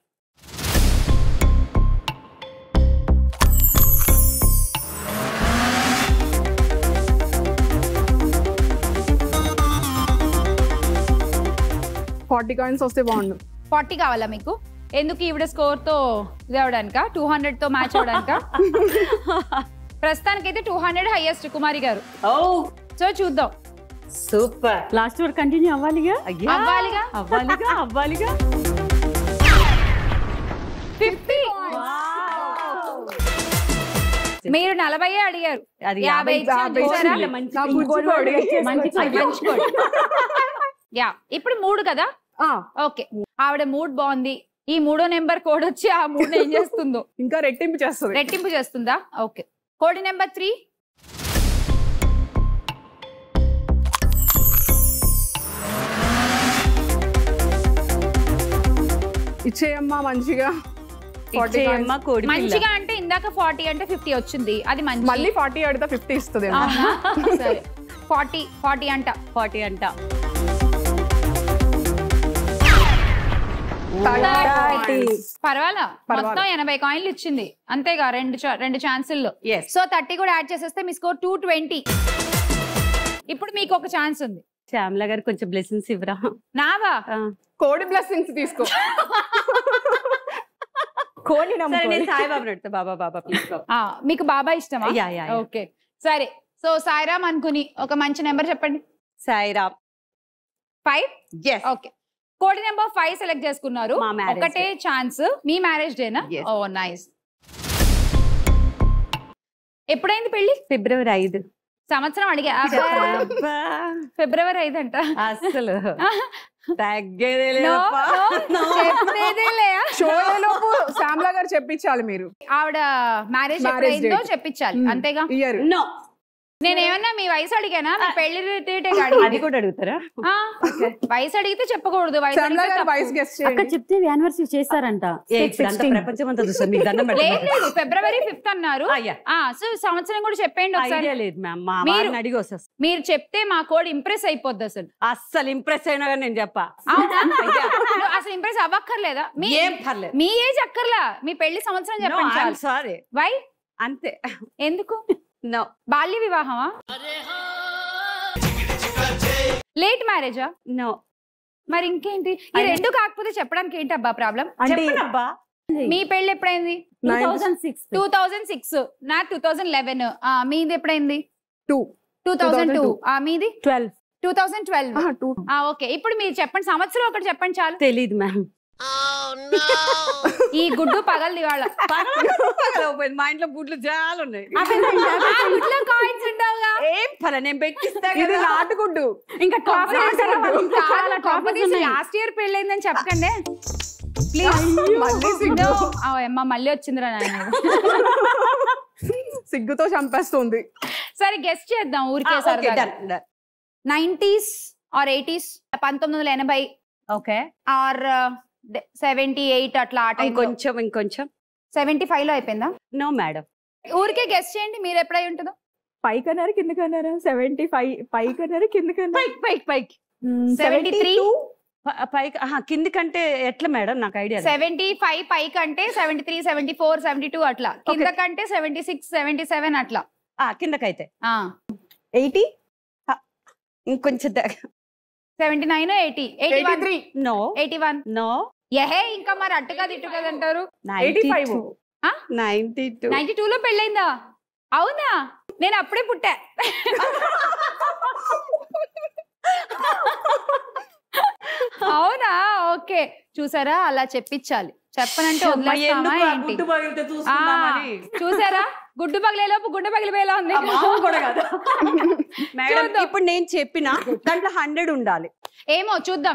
$40 కాయిన్స్ వస్తే బాగుండు. 40 కావాలా మీకు? ఎందుకు? ఈవిడ స్కోర్ తో ఇది అవడానిక, 200 తో మ్యాచ్ అవడానిక? ప్రస్తుతానికైతే 200 హైయెస్ట్ కుమారి గారు. సో చూద్దాం. సూపర్. లాస్ట్ వరకు కంటిన్యూ అవ్వాలిగా. 50. మీరు 40 అడిగారు, అది 50. యా, ఇప్పుడు 3 కదా. ఓకే, ఆవిడ మూడ్ బాగుంది. ఈ 3వ నెంబర్ కోడ్ వచ్చి ఆ 3 ఏం చేస్తుందో ఇంకా రెట్టింపు చేస్తుందా? Okay, code number 3. ఇచ్చేయమ్మా మంచిగా. మంచిగా అంటే ఇందాక 40 అంటే 50 వచ్చింది, అది మంచి. మళ్ళీ 40 అడితే 50 ఇస్తుంది. సరే 40 అంట. 40 అంట. 30. పర్వాలా, మొత్తం 80 కాయిన్లు ఇచ్చింది అంతేగా, రెండు ఛాన్సుల్లో. సో 30 కూడా యాడ్ చేసేస్తే మీ స్కోర్ 220. ఇప్పుడు మీకు ఒక ఛాన్స్ ఉంది. శ్యామల గారు కొంచెం బ్లెస్సింగ్స్ ఇవ్వరా? నావా? కోడి బ్లెస్సింగ్స్ తీసుకో. కోడి సాయిబాబు నడుతా. బాబా ప్లీజ్. మీకు బాబా ఇష్టమా? ఓకే సరే. సో సాయిరామ్ అనుకుని ఒక మంచి నెంబర్ చెప్పండి. సాయిరామ్ 5. ఓకే, కోడి నెంబర్ 5 సెలెక్ట్ చేసుకున్నారు. ఒకటే ఛాన్స్. మీ మ్యారేజ్ డేనా? ఓ నైస్. ఎప్పుడైంది పెళ్లి? ఫిబ్రవరి 5. సంవత్సరం అడిగా. ఫిబ్రవరి 5 అంట. అసలు షోలోపు శ్యామల గారు చెప్పించాలి. మీరు ఆవిడ మ్యారేజ్ ఎప్పుడైందో చెప్పించాలి అంతేగా? నో, నేనేమన్నా మీ వయసు అడిగానా? మీ పెళ్లి అది కూడా అడుగుతారా? వయసు అడిగితే చెప్పకూడదు. అక్క చెప్తే యానివర్సరీ చేస్తారంట. ప్రపంచం అంతా చూస్తారు. మీకు దండం లేదు, ఫిబ్రవరి 5 అన్నారు. సో సంవత్సరం కూడా చెప్పండి ఒకసారి. లేదు మ్యామ్, అడిగి వస్తా. మీరు చెప్తే మా కోడ్ ఇంప్రెస్ అయిపోద్ది. అస్సలు ఇంప్రెస్ అయినా కానీ నేను చెప్పా. అసలు ఇంప్రెస్ అవ్వక్కర్లేదా? పర్లేదు, మీ ఏజ్ అక్కర్లా, మీ పెళ్లి సంవత్సరం చెప్పండి. సారీ. వై? అంతే. ఎందుకు? నో. బాల్య వివాహమా? లేట్ మ్యారేజా? నో. మరి ఇంకేంటి? ఈ రెండు కాకపోతే చెప్పడానికి ఏంటి అబ్బా ప్రాబ్లం? మీ పెళ్లి ఎప్పుడైంది? 2006. నా 2011. మీది ఎప్పుడైంది? 2002. మీది 2012. ఓకే, ఇప్పుడు మీరు చెప్పండి, సంవత్సరం ఒకటి చెప్పండి చాలు. తెలీదు మ్యామ్. ఈ గుడ్డు పగలది వాళ్ళ. మా ఇంట్లో గుడ్లు చాలా ఉన్నాయి. కాయిన్స్ ఉండవుగా? ఏం పర్లేదు, నేను పెట్టిస్తా. ఇది నాటుగుడ్డు. ఇంకా లాస్ట్ ఇయర్ పెళ్ళైందని చెప్పకండి ప్లీజ్. అమ్మ మళ్ళీ వచ్చిందిరా నాయన. సిగ్గుతో చంపేస్తుంది. సరే గెస్ట్ చేద్దాం ఊరికే. 90s are 80s? 1980. Okay. Are 78 అట్లా. ఆ టైం ఇంకొంచెం 75 లో అయిపోయిందా? నో మేడం, ఊరికే గెస్ట్ చేయండి మీరు ఎప్పుడై ఉంటుందో. పైకన్నారా కిందకన్నారా? 75 పైకన్నారా కిందకన్నా? పైకి 73. పైకి కిందికంటే ఎట్లా మేడం? నాకు ఐడియా. 75 పైకి అంటే 73, 74, 72 అట్లా. కిందకంటే 76, 77 అట్లా. కిందకైతే 80. ఇంకొంచెం 79, 80, 83. నో. 81. నో. ఏహే, ఇంకా మరి అట్టుగా తిట్టుగా అంటారు. 85. 92 లో పెళ్ళైందా? అవునా? నేను అప్పుడే పుట్టా. అవునా? ఓకే, చూసారా, అలా చెప్పించాలి. చెప్పనంటే వదిలేస్తామా ఏంటి? చూసారా, గుడ్డు పగిలేలోపు గుడ్డు పగిలిపోయేలా ఉంది. ఇప్పుడు నేను చెప్పిన దాంట్లో 100 ఉండాలి. ఏమో చూద్దాం.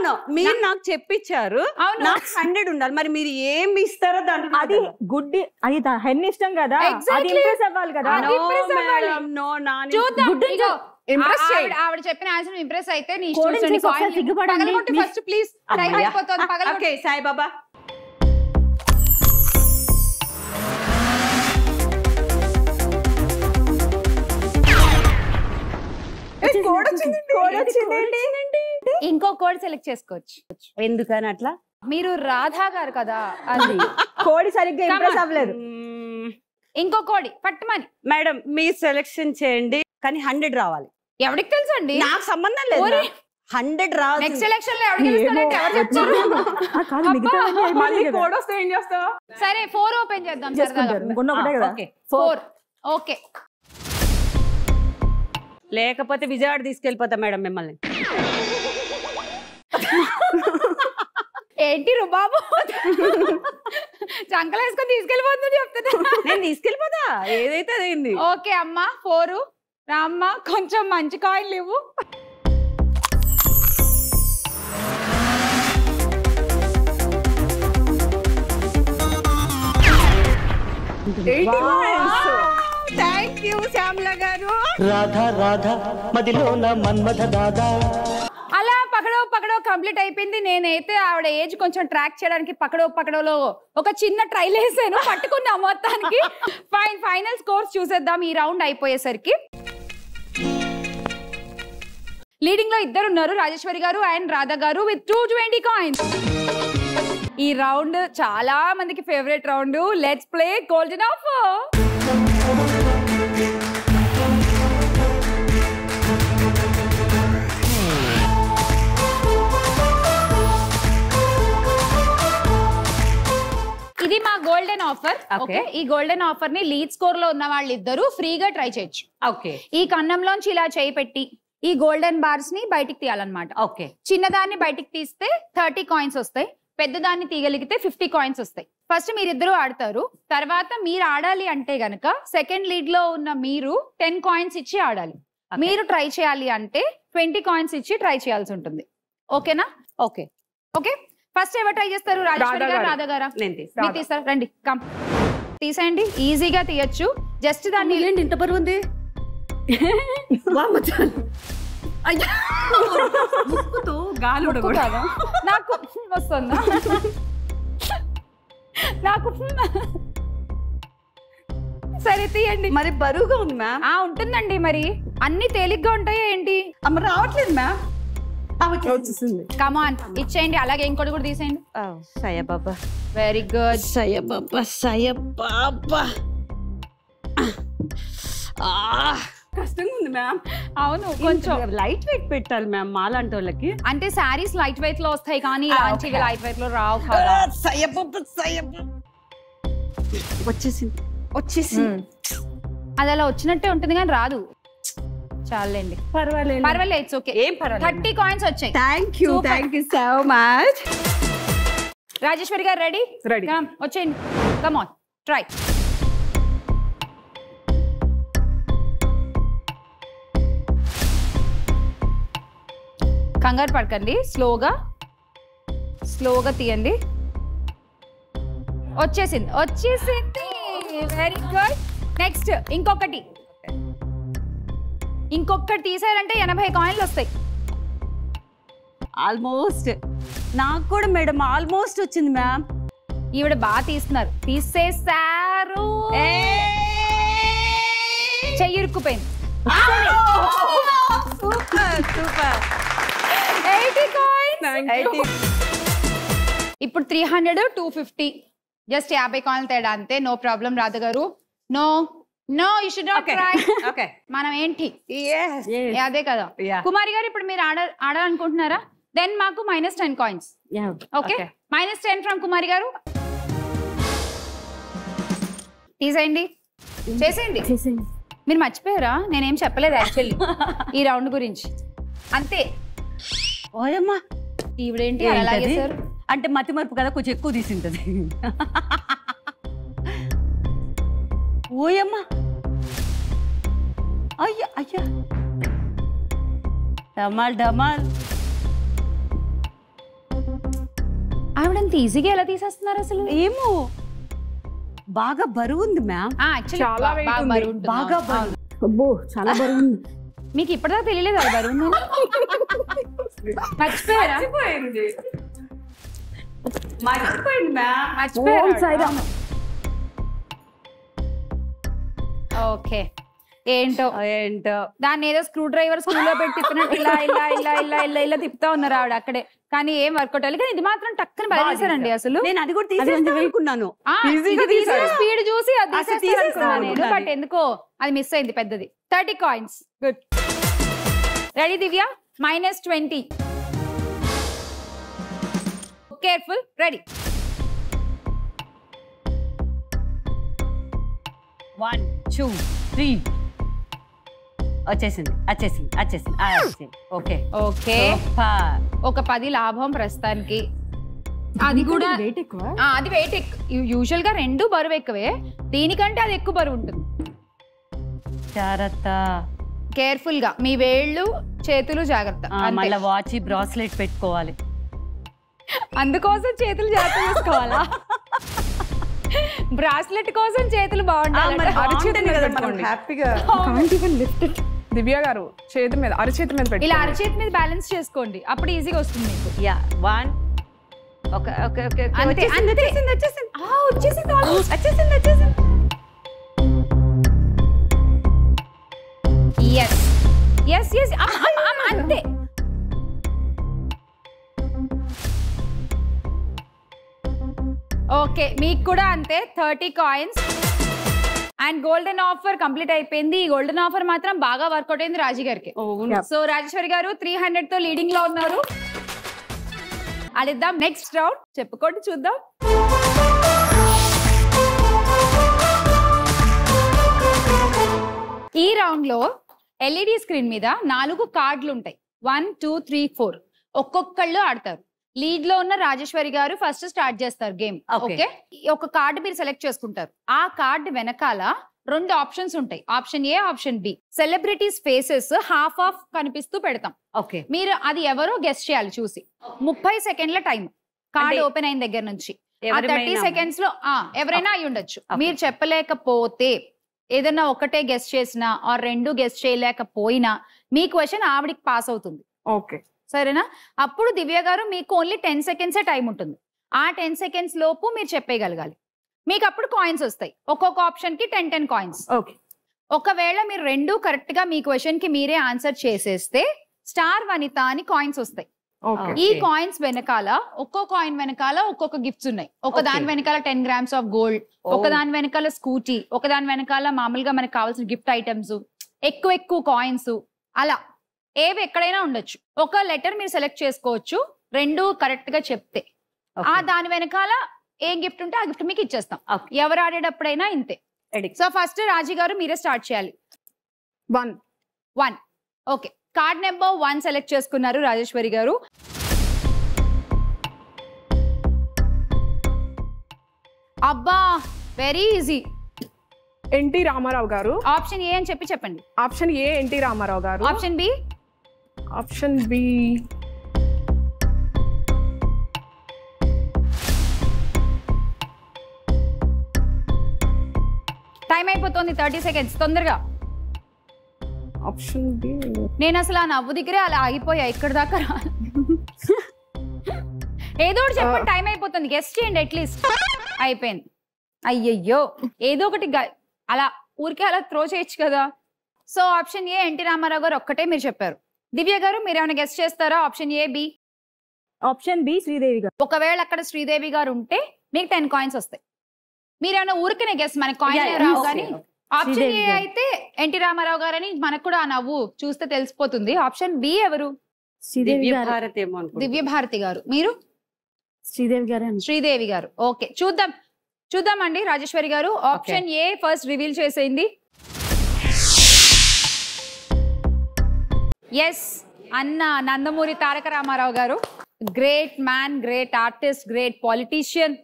నో, మీరు నాకు చెప్పించారు, నాకు 100 ఉండాలి. మరి మీరు ఏమి ఇస్తారో దాంట్లో? అది గుడ్డి, అది హెన్ ఇష్టం కదా, అది ఇంప్రెస్ అవ్వాలి కదా. ఆవిడ చెప్పిన ఆన్సర్ ఇంప్రెస్ అయితే నీ ఇష్టం. First please. టైం అయిపోతుంది. ఓకే సాయిబాబా. ఇంకో కోడ్ సెలెక్ట్ చేసుకోవచ్చు. ఎందుకని అట్లా? మీరు రాధా గారు కదా, అది కోడి సరిగ్గా ఇంప్రెస్ అవ్వలేదు. ఇంకో కోడి పట్టుమని. మేడం మీరు సెలెక్షన్ చేయండి, కానీ 100 రావాలి. ఎవరికి తెలుసండి? నాకు సంబంధం లేదు. 100 రావాలి. నెక్స్ట్ ఎలక్షన్ లో ఎవరికి చెప్తారు? మళ్ళీ కోడ్ వస్తే ఏం చేస్తావు? సరే 4 ఓపెన్ చేద్దాం. 4. ఓకే, లేకపోతే విజయవాడ తీసుకెళ్ళిపోతా మేడం మిమ్మల్ని. ఏంటి రుబాబు, చంకలు వేసుకొని తీసుకెళ్ళిపోతుంది చెప్తున్నా. నేను తీసుకెళ్ళిపోతా, ఏదైతే అదేంది. ఓకే అమ్మ 4. రామ్మ కొంచెం మంచి కాయిన్లు ఇవ్వు. థ్యాంక్ యూ శ్యామల గారు. రాధా రాధా మదిలోన మన్మథ దాదా. అలా పకడో కంప్లీట్ అయిపోయింది. నేనైతే ఆవిడ ఏజ్ కొంచెం ట్రాక్ చేయడానికి పకడోలో ఒక చిన్న ట్రైల్ వేసాను, పట్టుకున్నా మొత్తానికి. ఫైనల్ స్కోర్స్ చూసేద్దాం ఈ రౌండ్ అయిపోయేసరికి. లీడింగ్ లో ఇద్దరు ఉన్నారు, రాజేశ్వరి గారు అండ్ రాధా గారు విత్ 220 కాయిన్స్. ఈ రౌండ్ చాలా మందికి favourite round. Let's play golden offer. ఇది మా గోల్డెన్ ఆఫర్. ఓకే, ఈ గోల్డెన్ ఆఫర్ ని లీడ్ స్కోర్ లో ఉన్న వాళ్ళిద్దరూ ఫ్రీగా ట్రై చేయొచ్చు. ఓకే, ఈ కన్నంలోంచి ఇలా చేయి పెట్టి ఈ గోల్డెన్ బార్స్ ని బయటికి తీయాలన్నమాట. ఓకే, చిన్నదాన్ని బయటికి తీస్తే 30 కాయిన్స్ వస్తాయి, పెద్దదాన్ని తీయగలిగితే 50 కాయిన్స్ వస్తాయి. ఫస్ట్ మీరిద్దరూ ఆడతారు, తర్వాత మీరు ఆడాలి అంటే గనక సెకండ్ లీడ్ లో ఉన్న మీరు 10 కాయిన్స్ ఇచ్చి ఆడాలి. మీరు ట్రై చేయాలి అంటే 20 కాయిన్స్ ఇచ్చి ట్రై చేయాల్సి ఉంటుంది. ఓకేనా? ఓకే ఓకే, ఫస్ట్ ఎవరు ట్రై చేస్తారు? రాజేశ్వరి గారు, రాధా గారా? నేను తీస్తారు, రండి, కమ్ తీసేయండి. ఈజీగా తీయచ్చు. జస్ట్ దాన్ని ఏంటి ఇంత బరువు ఉంది? గాలి కాదా నాకు వస్తుందా? నాకు సరే తీయండి. మరి బరువుగా ఉంది మ్యామ్. ఉంటుందండి, మరి అన్ని తేలిగ్గా ఉంటాయా ఏంటి? అమ్మ రావట్లేదు మ్యామ్. కమాన్ ఇచ్చేయండి. అలాగే ఇంకోటి కూడా తీసేయండి. సయ బాబా, వెరీ గుడ్. సయ బాబా. కష్టంగా ఉంది మ్యామ్. అవును, కొంచెం లైట్ వెయిట్ పెట్టాలి మ్యామ్ మాలాంటి వాళ్ళకి. అంటే శారీస్ లైట్ వెయిట్ లో వస్తాయి కానీ ఇలాంటివి లైట్ వెయిట్ లో రావు కదా. వచ్చేసింది. అది అలా వచ్చినట్టే ఉంటుంది కానీ రాదు. చాలండి, పర్వాలేదు, ఇట్స్ ఓకే. ఏం పర్వాలేదు. 30 కాయిన్స్ వచ్చాయి. Thank you so much. Rajeshwari గారు రెడీ? రెడీ. వచ్చేయండి, కమ్ ఆన్, ట్రై. కంగారు పడకండి, స్లోగా తీయండి. వచ్చేసింది. Very good. నెక్స్ట్ ఇంకొకటి తీసారంటే 80 కాయిన్లు వస్తాయి. ఆల్మోస్ట్ నాకు కూడా మేడం ఆల్మోస్ట్ వచ్చింది మ్యామ్. ఈవిడ బాగా తీస్తున్నారు. తీసేసారు, చెయ్యి ఇరుక్కుపోయింది. సూపర్. 80 కాయిన్స్. ఇప్పుడు 300, 250, జస్ట్ 50 కాయిన్లు తేడా అంతే. No problem Radha garu. No you should not try. Okay, మనం ఏంటి అదే కదా. కుమారి గారు ఇప్పుడు మీరు ఆడాలనుకుంటున్నారా? దెన్ మాకు -10 కాయిన్స్. ఓకే, -10 ఫ్రమ్ కుమారి గారు. తీసేయండి, చేసేయండి. మీరు మర్చిపోయారా? నేనేం చెప్పలేదు యాక్చువల్లీ ఈ రౌండ్ గురించి. అంతే. ఓయమ్మా, ఈవిడేంటి అలాగే సార్? అంటే మతి మరుపు కదా, కొంచెం ఎక్కువ తీసింటది. ఓయమ్మా, అయ్యా డమాల్. ఆవిడంత ఈజీగా ఎలా తీసేస్తున్నారు అసలు? ఏమో, బాగా బరువు ఉంది మ్యామ్. చాలా బాగా బరువు. అబ్బో, చాలా బరువు ఉంది. మీకు ఇప్పటిదాకా తెలియలేదు అది బరువు? మర్చిపోయారా? మర్చిపోయింది మ్యామ్. మర్చిపోయారా? ఓకే, ఏంటో దాన్ని ఏదో స్క్రూ డ్రైవర్ స్క్రూలో పెట్టి తిప్పినట్టు ఇలా తిప్పుతా ఉన్నారు ఆవిడ అక్కడే. కానీ ఏం వర్కౌట్ అవ్వాలి. కానీ ఇది మాత్రం టక్కని బయలుదేశారండి అసలు. నేను అది కూడా తీసేసుకున్నాను. స్పీడ్ చూసి నేను, బట్ ఎందుకో అది మిస్ అయింది పెద్దది. 30 కాయిన్స్. గుడ్. రెడీ దివ్య? -20. కేర్ఫుల్. రెడీ? 1 2 3. వచ్చేసింది. ఓకే, ఒక 10 లాభం ప్రస్తుతానికి. అది కూడా వెయిట్ ఎక్కువ. అది వెయిట్ ఎక్కువ. యూజువల్ గా 2 బరువు ఎక్కువే, దీనికంటే అది ఎక్కువ బరువు ఉంటుంది. జాగ్రత్త, కేర్ఫుల్ గా మీ వేళ్ళు చేతులు జాగ్రత్త. మళ్ళీ వాచ్ బ్రాస్లెట్ పెట్టుకోవాలి. అందుకోసం చేతులు జాగ్రత్త చేసుకోవాలా? బ్రాస్లెట్ కోసం చేతులు బాగుండాలి. హ్యాపీగా దివ్య గారు చేతి మీద అరచేతి మీద పెట్టి ఇలా అరచేతి మీద బ్యాలెన్స్ చేసుకోండి, అప్పుడు ఈజీగా వస్తుంది మీకు. యా 1 ఓకే ఓకే ఓకే అంతే, వచ్చేసింది వచ్చేసింది వచ్చేసింది. yes అంతే. ఓకే, మీకు కూడా అంతే 30 coins. And golden offer complete అయిపోయింది. ఈ గోల్డెన్ ఆఫర్ మాత్రం బాగా వర్కౌట్ అయింది రాజీ గారికి. సో రాజేశ్వరి గారు 300 తో లీడింగ్ లో ఉన్నారు. అడిద్దాం నెక్స్ట్ రౌండ్, చెప్పుకోండి చూద్దాం. ఈ రౌండ్ లో ఎల్ఈడి స్క్రీన్ మీద 4 కార్డులు ఉంటాయి. 1 2 3 4 ఒక్కొక్కళ్ళు ఆడతారు. లీడ్ లో ఉన్న రాజేశ్వరి గారు ఫస్ట్ స్టార్ట్ చేస్తారు గేమ్. ఓకే, ఒక కార్డు మీరు సెలెక్ట్ చేసుకుంటారు. ఆ కార్డు వెనకాల 2 ఆప్షన్స్ ఉంటాయి, option A option B. Celebrities faces half of కనిపిస్తూ పెడతాం. ఓకే, మీరు అది ఎవరో గెస్ట్ చేయాలి చూసి. 30 సెకండ్ల టైం కార్డు ఓపెన్ అయిన దగ్గర నుంచి. 30 సెకండ్స్ లో ఎవరైనా అయి ఉండొచ్చు. మీరు చెప్పలేకపోతే ఏదైనా ఒకటే గెస్ట్ చేసినా ఆర్ 2 గెస్ట్ చేయలేకపోయినా మీ క్వశ్చన్ ఆవిడికి పాస్ అవుతుంది. ఓకే, సరేనా? అప్పుడు దివ్య గారు మీకు ఓన్లీ 10 సెకండ్సే టైం ఉంటుంది. ఆ 10 సెకండ్స్ లోపు మీరు చెప్పేయగలగాలి. మీకు అప్పుడు కాయిన్స్ వస్తాయి, ఒక్కొక్క ఆప్షన్ కి 10 కాయిన్స్. ఓకే, ఒకవేళ మీరు 2 కరెక్ట్ గా మీ క్వశ్చన్ కి మీరే ఆన్సర్ చేసేస్తే స్టార్ వనిత అని కాయిన్స్ వస్తాయి. ఈ కాయిన్స్ వెనకాల ఒక్కో కాయిన్ వెనకాల ఒక్కొక్క గిఫ్ట్స్ ఉన్నాయి. ఒక దాని వెనకాల 10 grams ఆఫ్ గోల్డ్, ఒక దాని వెనకాల స్కూటీ, ఒక దాని వెనకాల మామూలుగా మనకు కావాల్సిన గిఫ్ట్ ఐటమ్స్, ఎక్కువ కాయిన్స్, అలా ఏవి ఎక్కడైనా ఉండొచ్చు. ఒక లెటర్ మీరు సెలెక్ట్ చేసుకోవచ్చు 2 కరెక్ట్ గా చెప్తే. ఆ దాని వెనకాల ఏం గిఫ్ట్ ఉంటే ఆ గిఫ్ట్ మీకు ఇచ్చేస్తాం. ఎవరు ఆడేటప్పుడైనా ఇంతే. సో ఫస్ట్ రాజీ గారు మీరే స్టార్ట్ చేయాలి. 1 ఓకే, కార్డ్ నెంబర్ 1 సెలెక్ట్ చేసుకున్నారు రాజేశ్వరి గారు. అబ్బా very easy. NT Ramarao garu. Option ఏ అని చెప్పండి. Option A NT Ramarao garu. Option B. Option B time అయిపోతుంది, 30 సెకండ్స్, తొందరగా. Option B. నేను అసలు ఆ నవ్వు దగ్గరే అలా ఆగిపోయా, ఇక్కడ దాకా ఏదో ఒకటి చెప్పండి, టైం అయిపోతుంది. గెస్ట్ చేయండి అట్లీస్ట్. అయిపోయింది. అయ్యయ్యో, ఏదో ఒకటి అలా ఊరికే అలా త్రో చేయొచ్చు కదా. So option A NT Ramarao garu ఒక్కటే మీరు చెప్పారు. దివ్య గారు మీరు ఏమైనా గెస్ట్ చేస్తారా? Option A B. Option B Sridevi garu. ఒకవేళ అక్కడ శ్రీదేవి గారు ఉంటే మీకు 10 కాయిన్స్ వస్తాయి. మీరేమైనా ఊరికనే గెస్ట్, మన కాయిన్ రావు కానీ. ఆప్షన్ ఏ అయితే ఎన్టీ రామారావు గారు అని మనకు కూడా ఆ నవ్వు చూస్తే తెలిసిపోతుంది. ఆప్షన్ బి ఎవరు? దివ్య భారతి గారు. మీరు? శ్రీదేవి గారు. ఓకే, చూద్దామండి రాజేశ్వరి గారు. ఆప్షన్ ఏ ఫస్ట్ రివీల్ చేసేయండి. ఎస్, అన్న నందమూరి తారక రామారావు గారు. Great man, great artist, great politician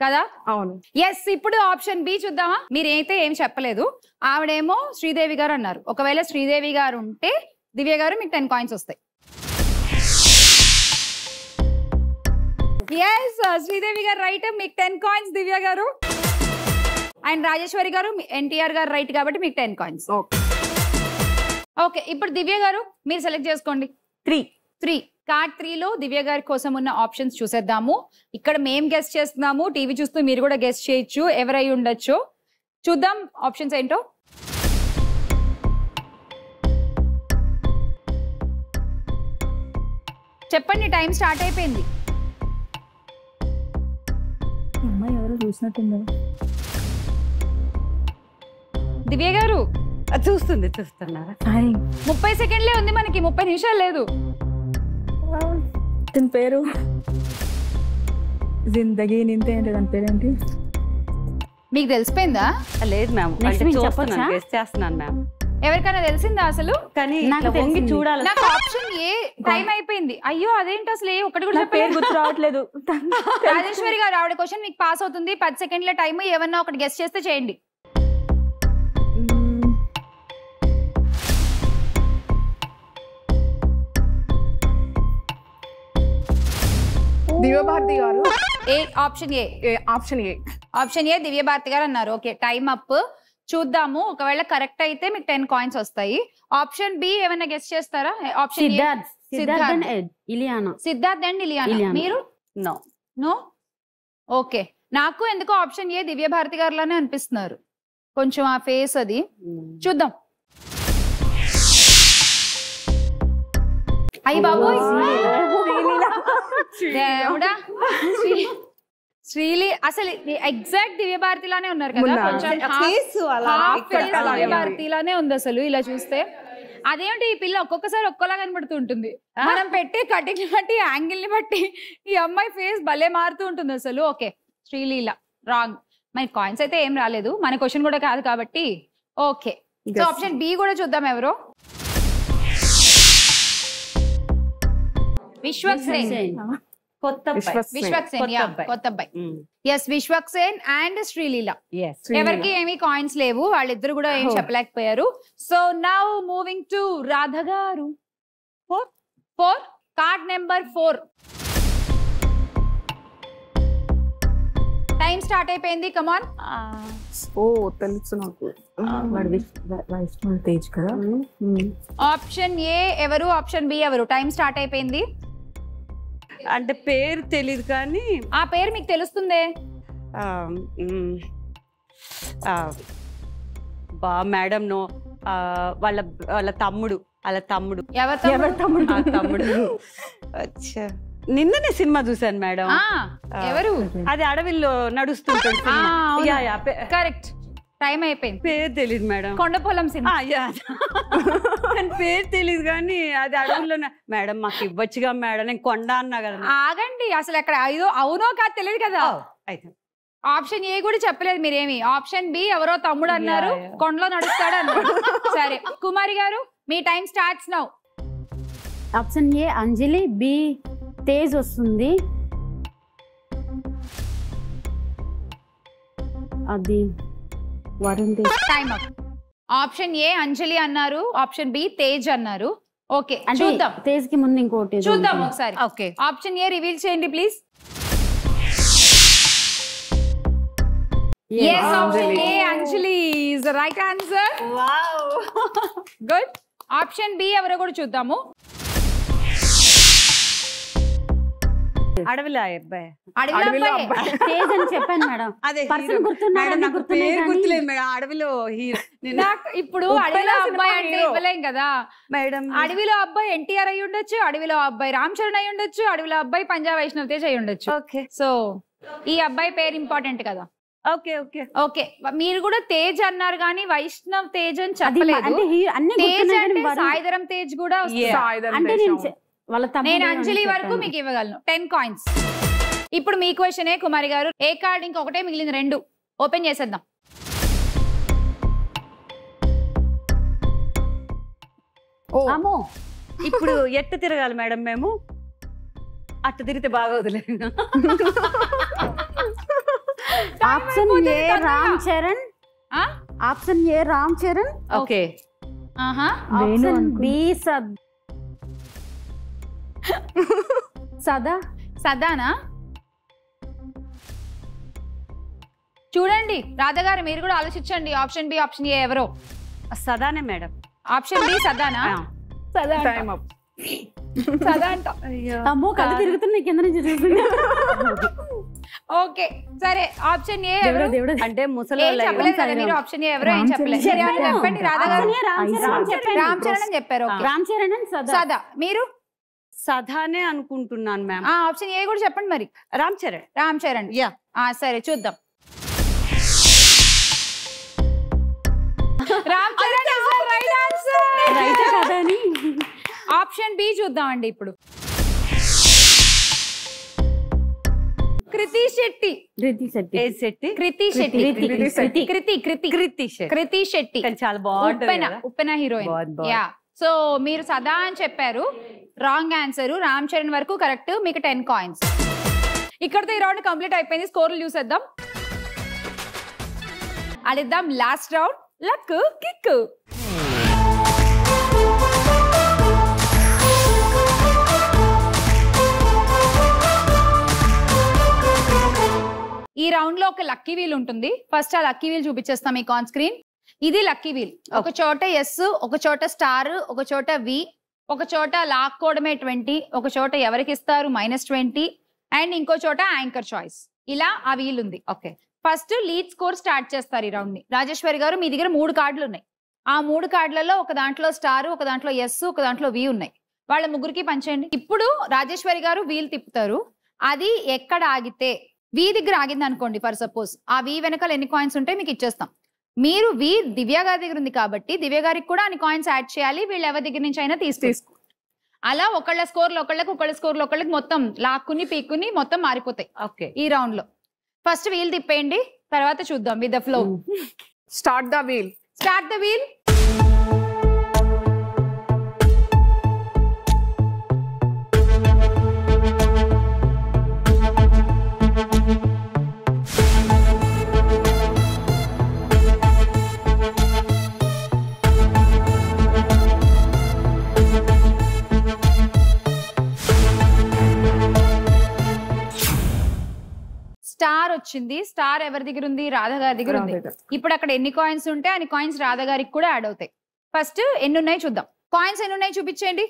కదా. అవును. ఎస్, ఇప్పుడు ఆప్షన్ బి చూద్దామా. మీరైతే ఏం చెప్పలేదు, ఆవిడేమో శ్రీదేవి గారు అన్నారు. ఒకవేళ శ్రీదేవి గారు ఉంటే దివ్య గారు మీకు 10 కాయిన్స్ వస్తాయి. ఎస్, శ్రీదేవి గారు రైట్, మీకు 10 కాయిన్స్ దివ్య గారు. అండ్ రాజేశ్వరి గారు ఎన్టీఆర్ గారు రైట్ కాబట్టి మీకు 10 కాయిన్స్. ఓకే, ఇప్పుడు దివ్య గారు మీరు సెలెక్ట్ చేసుకోండి. 3 కార్డ్ 3 లో దివ్య గారి కోసం ఉన్న ఆప్షన్స్ చూసేద్దాము. ఇక్కడ మేం గెస్ట్ చేస్తున్నాము, టీవీ చూస్తూ మీరు కూడా గెస్ట్ చేయొచ్చు ఎవరై ఉండొచ్చు. చూద్దాం ఆప్షన్స్ ఏంటో. చెప్పండి, టైం స్టార్ట్ అయిపోయింది. అమ్మాయి ఎవరో చూసినట్టుంది. దివ్య గారు చూస్తున్నారా? 30 సెకండ్లే ఉంది మనకి, 30 నిమిషాలు లేదు. తన పేరు జిందగీ నింతే అంటే దాని పేరేంటి? మీకు తెలిసిపోయిందా? లేదు మ్యామ్, గెస్ట్ చేస్తున్నాను మ్యామ్. ఎవరికైనా తెలిసిందా అసలు? కానీ చూడాలి. నాకు ఆప్షన్ ఏ టైం అయిపోయింది. అయ్యో అదేంటి అసలు ఏ ఒకటి కూడా పేరు గుర్తు రావట్లేదు. రాజేశ్వరి గారు ఆవిడ క్వశ్చన్ మీకు పాస్ అవుతుంది. 10 సెకండ్ల టైం, ఏమన్నా ఒకటి గెస్ట్ చేస్తే చేయండి. Divya Bharathi garu. Option A. Option A. Option A Divya Bharathi garu అన్నారు. Okay, time up. చూద్దాము, ఒకవేళ కరెక్ట్ అయితే మీకు 10 కాయిన్స్ వస్తాయి. ఆప్షన్ బి ఏమైనా గెస్ చేస్తారా? Option Siddharth and Ileana. Siddharth and Ileana. మీరు నో నో. ఓకే, నాకు ఎందుకో ఆప్షన్ ఏ దివ్య భారతి గారిలానే అనిపిస్తున్నారు, కొంచెం ఆ ఫేస్ అది. చూద్దాం. అయ్యి బాబోయ్, దేవుడా, శ్రీలి అసలు ఎగ్జాక్ట్ దివ్య భారతి లానే ఉన్నారు కదా, కొంచెం దివ్య భారతి లానే ఉంది అసలు ఇలా చూస్తే. అదేంటి ఈ పిల్ల ఒక్కొక్కసారి ఒక్కోలా కనబడుతూ ఉంటుంది, మనం పెట్టే కటింగ్ ని బట్టి యాంగిల్ ని బట్టి ఈ అమ్మాయి ఫేస్ భలే మారుతూ ఉంటుంది అసలు. Okay, Sreeleela wrong. మరి కాయిన్స్ అయితే ఏం రాలేదు, మన క్వశ్చన్ కూడా కాదు కాబట్టి. ఓకే, సో ఆప్షన్ బి కూడా చూద్దాం ఎవరో. విశ్వక్సేన్. కొత్త అబ్బాయి. Yes, Vishwaksen and Sreeleela. ఎవరికి ఏమి కాయిన్స్ లేవు, వాళ్ళిద్దరు కూడా ఏం చెప్పలేకపోయారు. So now moving to Radha garu. 4 card number 4. Time start అయిపోయింది, కమాన్. ఓ తెలుసు నాకు. తేజ్ కదా. ఆప్షన్ ఏ ఎవరు, ఆప్షన్ బి ఎవరు? టైం స్టార్ట్ అయిపోయింది. అంటే పేరు తెలీదు కానీ ఆ పేరు మీకు తెలుస్తుందే. బా మేడం నో, వాళ్ళ వాళ్ళ తమ్ముడు ఎవరు తమ్ముడు. అచ్చా, నిన్ననే సినిమా చూసాను మేడం. ఎవరు? అది అడవిలో నడుస్తుంటాడు. కరెక్ట్, టైం అయిపోయింది. పేరు తెలీదు మేడం. కొండపొలం సినిమా. కానీ పేరు తెలీదు కానీ అది అడవుల్లో. మేడం మాకు ఇవ్వచ్చుగా మేడం, నేను కొండ అన్నా కదా. ఆగండి, అసలు అక్కడ అవునో కాదు తెలియదు కదా. అయితే ఆప్షన్ ఏ కూడా చెప్పలేదు మీరేమి. ఆప్షన్ బి ఎవరో తమ్ముడు అన్నారు, కొండలో నడుస్తాడు అన్నారు. సరే కుమారి గారు, మీ time starts now. Option A Anjali, B Tej వస్తుంది, అది Varun Tej. Time up. Option A Anjali అన్నారు, ఆప్షన్ బి తేజ్ అన్నారు. ఓకే, చూద్దాం. తేజ్ కి ముందు ఇంకోటి చూద్దాం ఒకసారి. ఓకే, ఆప్షన్ ఏ రివీల్ చేయండి please. Yes, option A, Anjali is the right answer. wow, good. Option B ఎవరో కూడా చూద్దాము. అడవిలో అబ్బాయి. అడవిలో అబ్బాయి. తేజ్ అని చెప్పాను మేడం. అదే పర్సన్ గుర్తున్నాడు, నాకు పేరు గుర్తులేదు మేడం. అడవిలో హీరో. నాకు ఇప్పుడు అడవిలో అబ్బాయి అంటే ఇవ్వలేం కదా మేడం. అడవిలో అబ్బాయి ఎన్టీఆర్ అయి ఉండొచ్చు, అడవిలో అబ్బాయి రామ్ చరణ్ అయి ఉండొచ్చు, అడవిలో అబ్బాయి పంజాబ్ వైష్ణవ్ తేజ్ అయి ఉండొచ్చు. ఓకే, సో ఈ అబ్బాయి పేరు ఇంపార్టెంట్ కదా. ఓకే ఓకే ఓకే, మీరు కూడా తేజ్ అన్నారు కానీ వైష్ణవ్ తేజ్ అని చెప్పలేదు. తేజ్ అంటే సాయిధరం తేజ్ కూడా వస్తుంది. నేను అంజలి వరకు మీకు ఇవ్వగలను 10 కాయిన్స్. ఇప్పుడు మీ క్వశ్చనే కుమారి గారు. ఏ కార్డ్ ఇంకొకటే మిగిలింది, 2 ఓపెన్ చేసేద్దాం. అమ్మో, ఇప్పుడు ఎట్ట తిరగాలి మేడం మేము? అట్ట తిరిగితే బాగోదులే. Option A Ram Charan. Option A Ram Charan. Okay, option B సదానా? చూడండి రాధా గారు, మీరు కూడా ఆలోచించండి. ఆప్షన్ బి, ఆప్షన్ ఏ ఎవరో. సదానే మేడం. ఆప్షన్ బి సదానా? సదా అంట. అమ్మో, కళ్ళు తిరుగుతున్నాయి కింద నుంచి చూస్తుంది. ఓకే సరే, ఆప్షన్ ఏ అంటే ముసలి చెప్పలేదు కదా మీరు. ఆప్షన్ ఏ ఎవరో ఏం చెప్పలేదు. చెప్పండి రాధా గారు. రామ్ చరణ్ అని చెప్పారు. రామ్ చరణ్ అండ్ సదా. మీరు? సదానే అనుకుంటున్నాను మ్యామ్. ఆప్షన్ ఏ కూడా చెప్పండి మరి. రామ్ చరణ్. రామ్ చరణ్, యా. సరే చూద్దాం. Ram Charan is the right answer. Right కదా అని. ఆప్షన్ బి చూద్దాం అండి ఇప్పుడు. కృతి శెట్టి. చాలా బాగుంటుంది. ఉప్పెన హీరోయిన్. యా. సో మీరు సదా అని చెప్పారు, రాంగ్ ఆన్సర్. రామ్ చరణ్ వరకు కరెక్ట్. మీకు 10 కాయిన్స్. ఇక్కడతో ఈ రౌండ్ కంప్లీట్ అయిపోయింది. స్కోర్లు చూసేద్దాం. ఆడిద్దాం లాస్ట్ రౌండ్, లక్ కిక్. ఈ రౌండ్ లో ఒక లక్కీ వీల్ ఉంటుంది. ఫస్ట్ ఆ లక్కీ వీల్ చూపించేస్తాం మీకు ఆన్ స్క్రీన్. ఇది లక్కీ వీల్. ఒక చోట ఎస్, ఒక చోట స్టార్, ఒక చోట వి, ఒక చోట లాక్కోవడమే 20, ఒక చోట ఎవరికి ఇస్తారు -20, అండ్ ఇంకో చోట యాంకర్ చాయిస్. ఇలా ఆ వీల్ ఉంది. Okay, first lead score start చేస్తారు ఈ రౌండ్ ని. రాజేశ్వరి గారు మీ దగ్గర 3 కార్డులు ఉన్నాయి. ఆ 3 కార్డులలో ఒక దాంట్లో స్టార్, ఒక దాంట్లో ఎస్, ఒక దాంట్లో వి ఉన్నాయి. వాళ్ళ ముగ్గురికి పంచేయండి. ఇప్పుడు రాజేశ్వరి గారు వీల్ తిప్పుతారు. అది ఎక్కడ ఆగితే, వి దగ్గర ఆగింది అనుకోండి ఫర్ సపోజ్, ఆ వి వెనకాల ఎన్ని కాయిన్స్ ఉంటే మీకు ఇచ్చేస్తాం. మీరు వి దివ్య గారి దగ్గర ఉంది కాబట్టి దివ్య గారికి కూడా అన్ని కాయిన్స్ యాడ్ చేయాలి. వీళ్ళు ఎవరి దగ్గర నుంచి అయినా తీసుకో. అలా ఒకళ్ళ స్కోర్లు ఒకళ్ళకి, ఒకళ్ళ స్కోర్లు ఒకళ్ళకి మొత్తం లాక్కుని పీక్కుని మొత్తం మారిపోతాయి. ఓకే, ఈ రౌండ్ లో ఫస్ట్ వీల్ తిప్పేయండి, తర్వాత చూద్దాం with the flow. Start the wheel. Start the wheel. Star వచ్చింది. స్టార్ ఎవరి దగ్గర ఉంది? రాధ గారి దగ్గర ఉంది. ఇప్పుడు అక్కడ ఎన్ని కాయిన్స్ ఉంటే అన్ని కాయిన్స్ రాధ గారికి కూడా యాడ్ అవుతాయి. ఫస్ట్ ఎన్ని ఉన్నాయి చూద్దాం. కాయిన్స్ ఎన్ని ఉన్నాయి చూపించండి.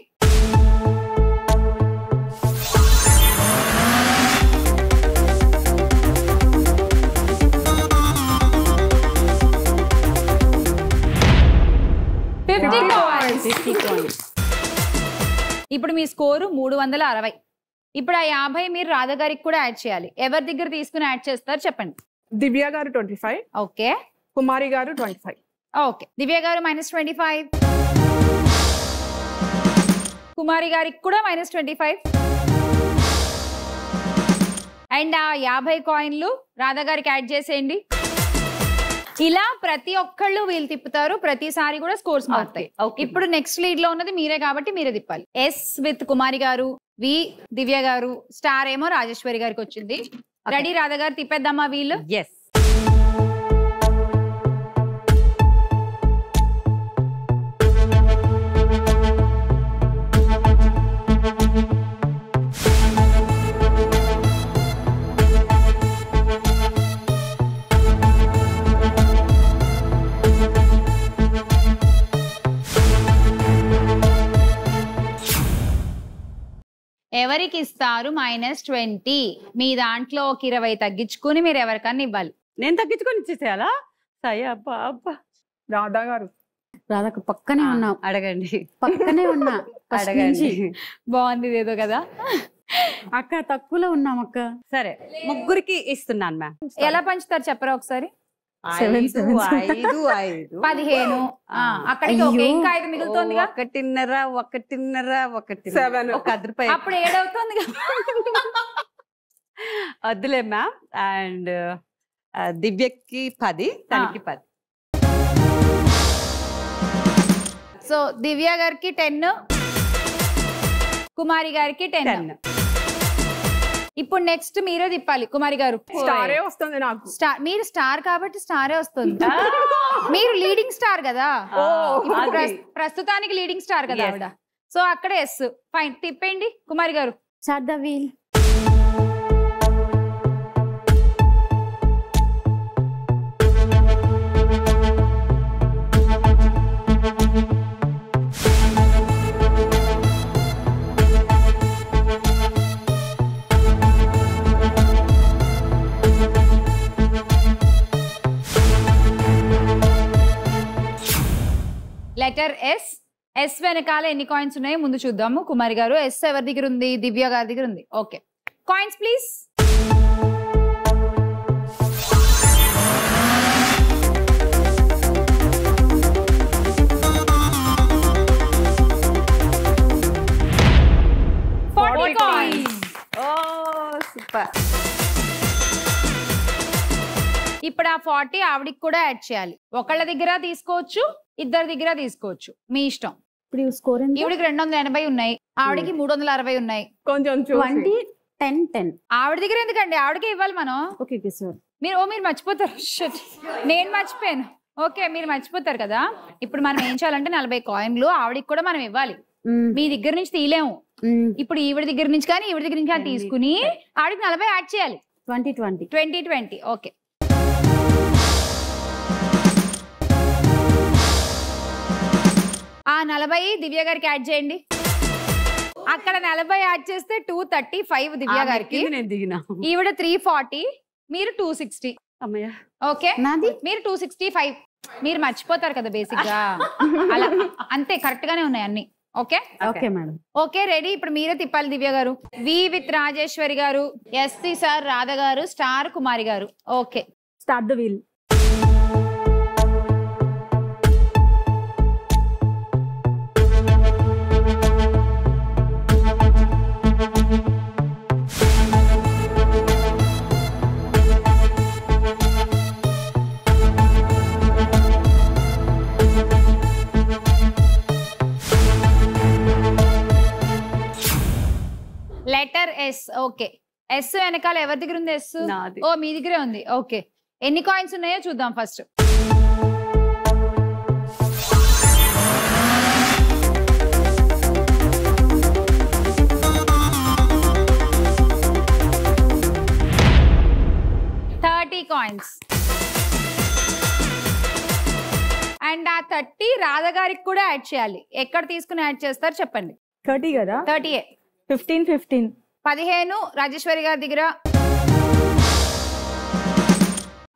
ఇప్పుడు మీ స్కోరు 360. ఇప్పుడు ఆ 50 మీరు రాధ గారికి కూడా యాడ్ చేయాలి. ఎవరి దగ్గర తీసుకుని యాడ్ చేస్తారు చెప్పండి. దివ్య గారు 25. ఓకే. కుమారి గారు 25. ఓకే, దివ్య గారు -25, కుమారి గారికి కూడా -25, అండ్ ఆ 50 కాయిన్లు రాధ గారికి యాడ్ చేసేయండి. ఇలా ప్రతి ఒక్కళ్ళు వీళ్ళు తిప్పుతారు. ప్రతిసారి కూడా స్కోర్స్ మారుతాయి. ఇప్పుడు నెక్స్ట్ లీడ్ లో ఉన్నది మీరే కాబట్టి మీరే తిప్పాలి. ఎస్ విత్ కుమారి గారు, వి దివ్య గారు, స్టార్ ఏమో రాజేశ్వరి గారికి వచ్చింది. రెడీ రాధ గారు, తిప్పేద్దామా వీళ్ళు? ఎస్. ఎవరికి ఇస్తారు? -20. మీ దాంట్లో ఒక 20 తగ్గించుకుని మీరు ఎవరికన్నా ఇవ్వాలి. నేను తగ్గించుకొని ఇచ్చేసేయాలా? సయ్య అబ్బా అబ్బా. రాధా గారు. రాధకు పక్కనే ఉన్నాం. అడగండి. పక్కనే ఉన్నా. అడగండి. బాగుంది ఏదో కదా. అక్క తక్కువలో ఉన్నాం అక్క. సరే, ముగ్గురికి ఇస్తున్నాను మ్యామ్. ఎలా పంచుతారు చెప్పరా ఒకసారి? 5, 5, 15. అక్కడికి ఒక ఇంకా 5 మిగులుతోందిగా. 1.5 7. ఒక 10 రూపాయలు. అప్పుడు 7 అవుతుంది. వద్దులే మ్యామ్. అండ్ దివ్యకి 10, తనకి 10. సో దివ్య గారికి 10, కుమారి గారికి 10. ఇప్పుడు నెక్స్ట్ మీరే తిప్పాలి కుమారి గారు. స్టారే వస్తుంది నాకు. స్టార్, మీరు స్టార్ కాబట్టి స్టారే వస్తుంది. మీరు లీడింగ్ స్టార్ కదా. ప్రస్తుతానికి లీడింగ్ స్టార్ కదా ఆవిడ. సో అక్కడ ఎస్. ఫైన్, తిప్పేయండి Kumari garu. Start the wheel. Letter S. S వెనకాల ఎన్ని కాయిన్స్ ఉన్నాయో ముందు చూద్దాము. కుమారి గారు, ఎస్ ఎవరి దగ్గర ఉంది? దివ్య గారి దగ్గర ఉంది. Okay, coins please. ఇప్పుడు ఆ 40 ఆవిడికి కూడా యాడ్ చేయాలి. ఒకళ్ళ దగ్గర తీసుకోవచ్చు, ఇద్దరి దగ్గర తీసుకోవచ్చు, మీ ఇష్టం. ఇప్పుడు స్కోర్ ఎంత? ఈవిడికి 280 ఉన్నాయి, ఆవిడకి 360 ఉన్నాయి. కొంచెం 20, 10, 10. ఆవిడ దగ్గర ఎందుకండి? ఆవిడకే ఇవ్వాలి మనం. Okay sir. మీరు మర్చిపోతారు. నేను మర్చిపోయాను. ఓకే, మీరు మర్చిపోతారు కదా. ఇప్పుడు మనం ఏం చేయాలంటే 40 కాయిన్లు ఆవిడికి కూడా మనం ఇవ్వాలి. మీ దగ్గర నుంచి తీయలేము. ఇప్పుడు ఈవిడ దగ్గర నుంచి కానీ ఈవిడ దగ్గర నుంచి కానీ తీసుకుని ఆవిడకి 40 యాడ్ చేయాలి. 20, 20. 20, 20. ఓకే, ఆ 40 దివ్య గారికి యాడ్ చేయండి. అక్కడ 40 యాడ్ చేస్తే 235 దివ్య గారికి. నేను దిగినా. ఈవిడ 340, మీరు 260. అమ్మయ్య. ఓకే, మీరు 265. మీరు మర్చిపోతారు కదా బేసిక్ గా, అలా అంతే, కరెక్ట్ గానే ఉన్నాయి అన్ని. Okay okay madam. Okay ready. ఇప్పుడు మీరే తిప్పాలి దివ్య గారు. వి విత్ రాజేశ్వరి గారు, ఎస్సీ సార్ రాధ గారు, star Kumari garu. Okay, start the wheel. Letter S. Okay, S వెనకాల ఎవరి దగ్గర ఉంది? ఎస్. నాది. ఓ మీ దగ్గరే ఉంది. ఓకే, ఎన్ని కాయిన్స్ ఉన్నాయో చూద్దాం ఫస్ట్. కాయిన్స్. అండ్ ఆ 30 రాధ గారికి కూడా యాడ్ చేయాలి. ఎక్కడ తీసుకుని యాడ్ చేస్తారు చెప్పండి. 30 కదా? 30. 15 15 రాజేశ్వరి గారి దగ్గర,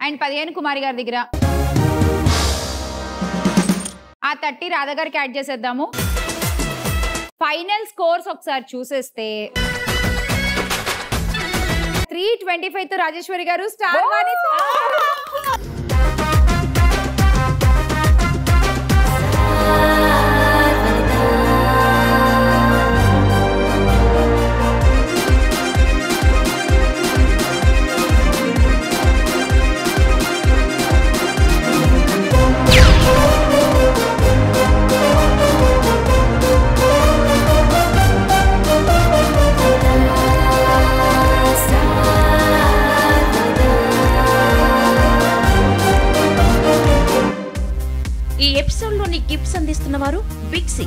అండ్ 15 కుమారి గారి దగ్గర. ఆ 30 రాధ గారికి యాడ్ చేసేద్దాము. ఫైనల్ స్కోర్స్ ఒకసారి చూసేస్తే 325 తో రాజేశ్వరి గారు స్టార్ వాణితో. ఈ ఎపిసోడ్ లోని గిఫ్ట్స్ అందిస్తున్న వారు Big C,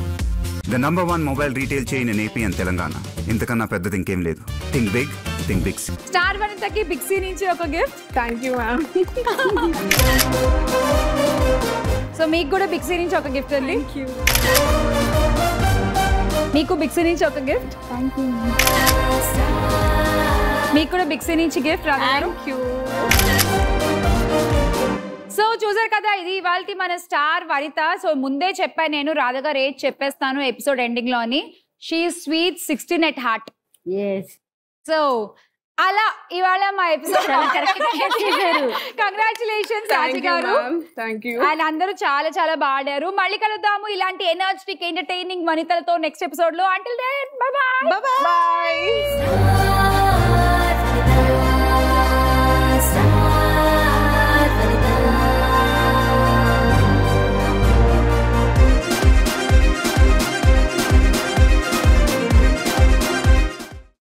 the number 1 mobile retail chain in AP and Telangana. ఇంతకన్నా పెద్దది ఇంకేం లేదు. Think big, think Big C. Star వనితకి బిగ్సీ నుంచి ఒక గిఫ్ట్. Thank you ma'am. సో మీకు కూడా బిగ్సీ నుంచి ఒక గిఫ్ట్ అండి. మీకు బిగ్సీ నుంచి ఒక గిఫ్ట్. మీకు కూడా బిగ్సీ నుంచి గిఫ్ట్. థాంక్యూ. సో చూసారు కదా, ఇది ఇవాల్టి మన స్టార్ వనిత. సో ముందే చెప్పాను నేను, రాధ గారు ఏజ్ చెప్పేస్తాను ఎపిసోడ్ ఎండింగ్ లో అని. She sweet 16 at heart. So అలా ఇవాళ మా ఎపిసోడ్ కంగ్రాచులేషన్స్ రాజు గారు. అండ్ అందరూ చాలా చాలా బాడారు. మళ్ళీ కలుద్దాము ఇలాంటి ఎనర్జెటిక్ ఎంటర్టైనింగ్ వనితలతో నెక్స్ట్ ఎపిసోడ్ లో. Until then bye by.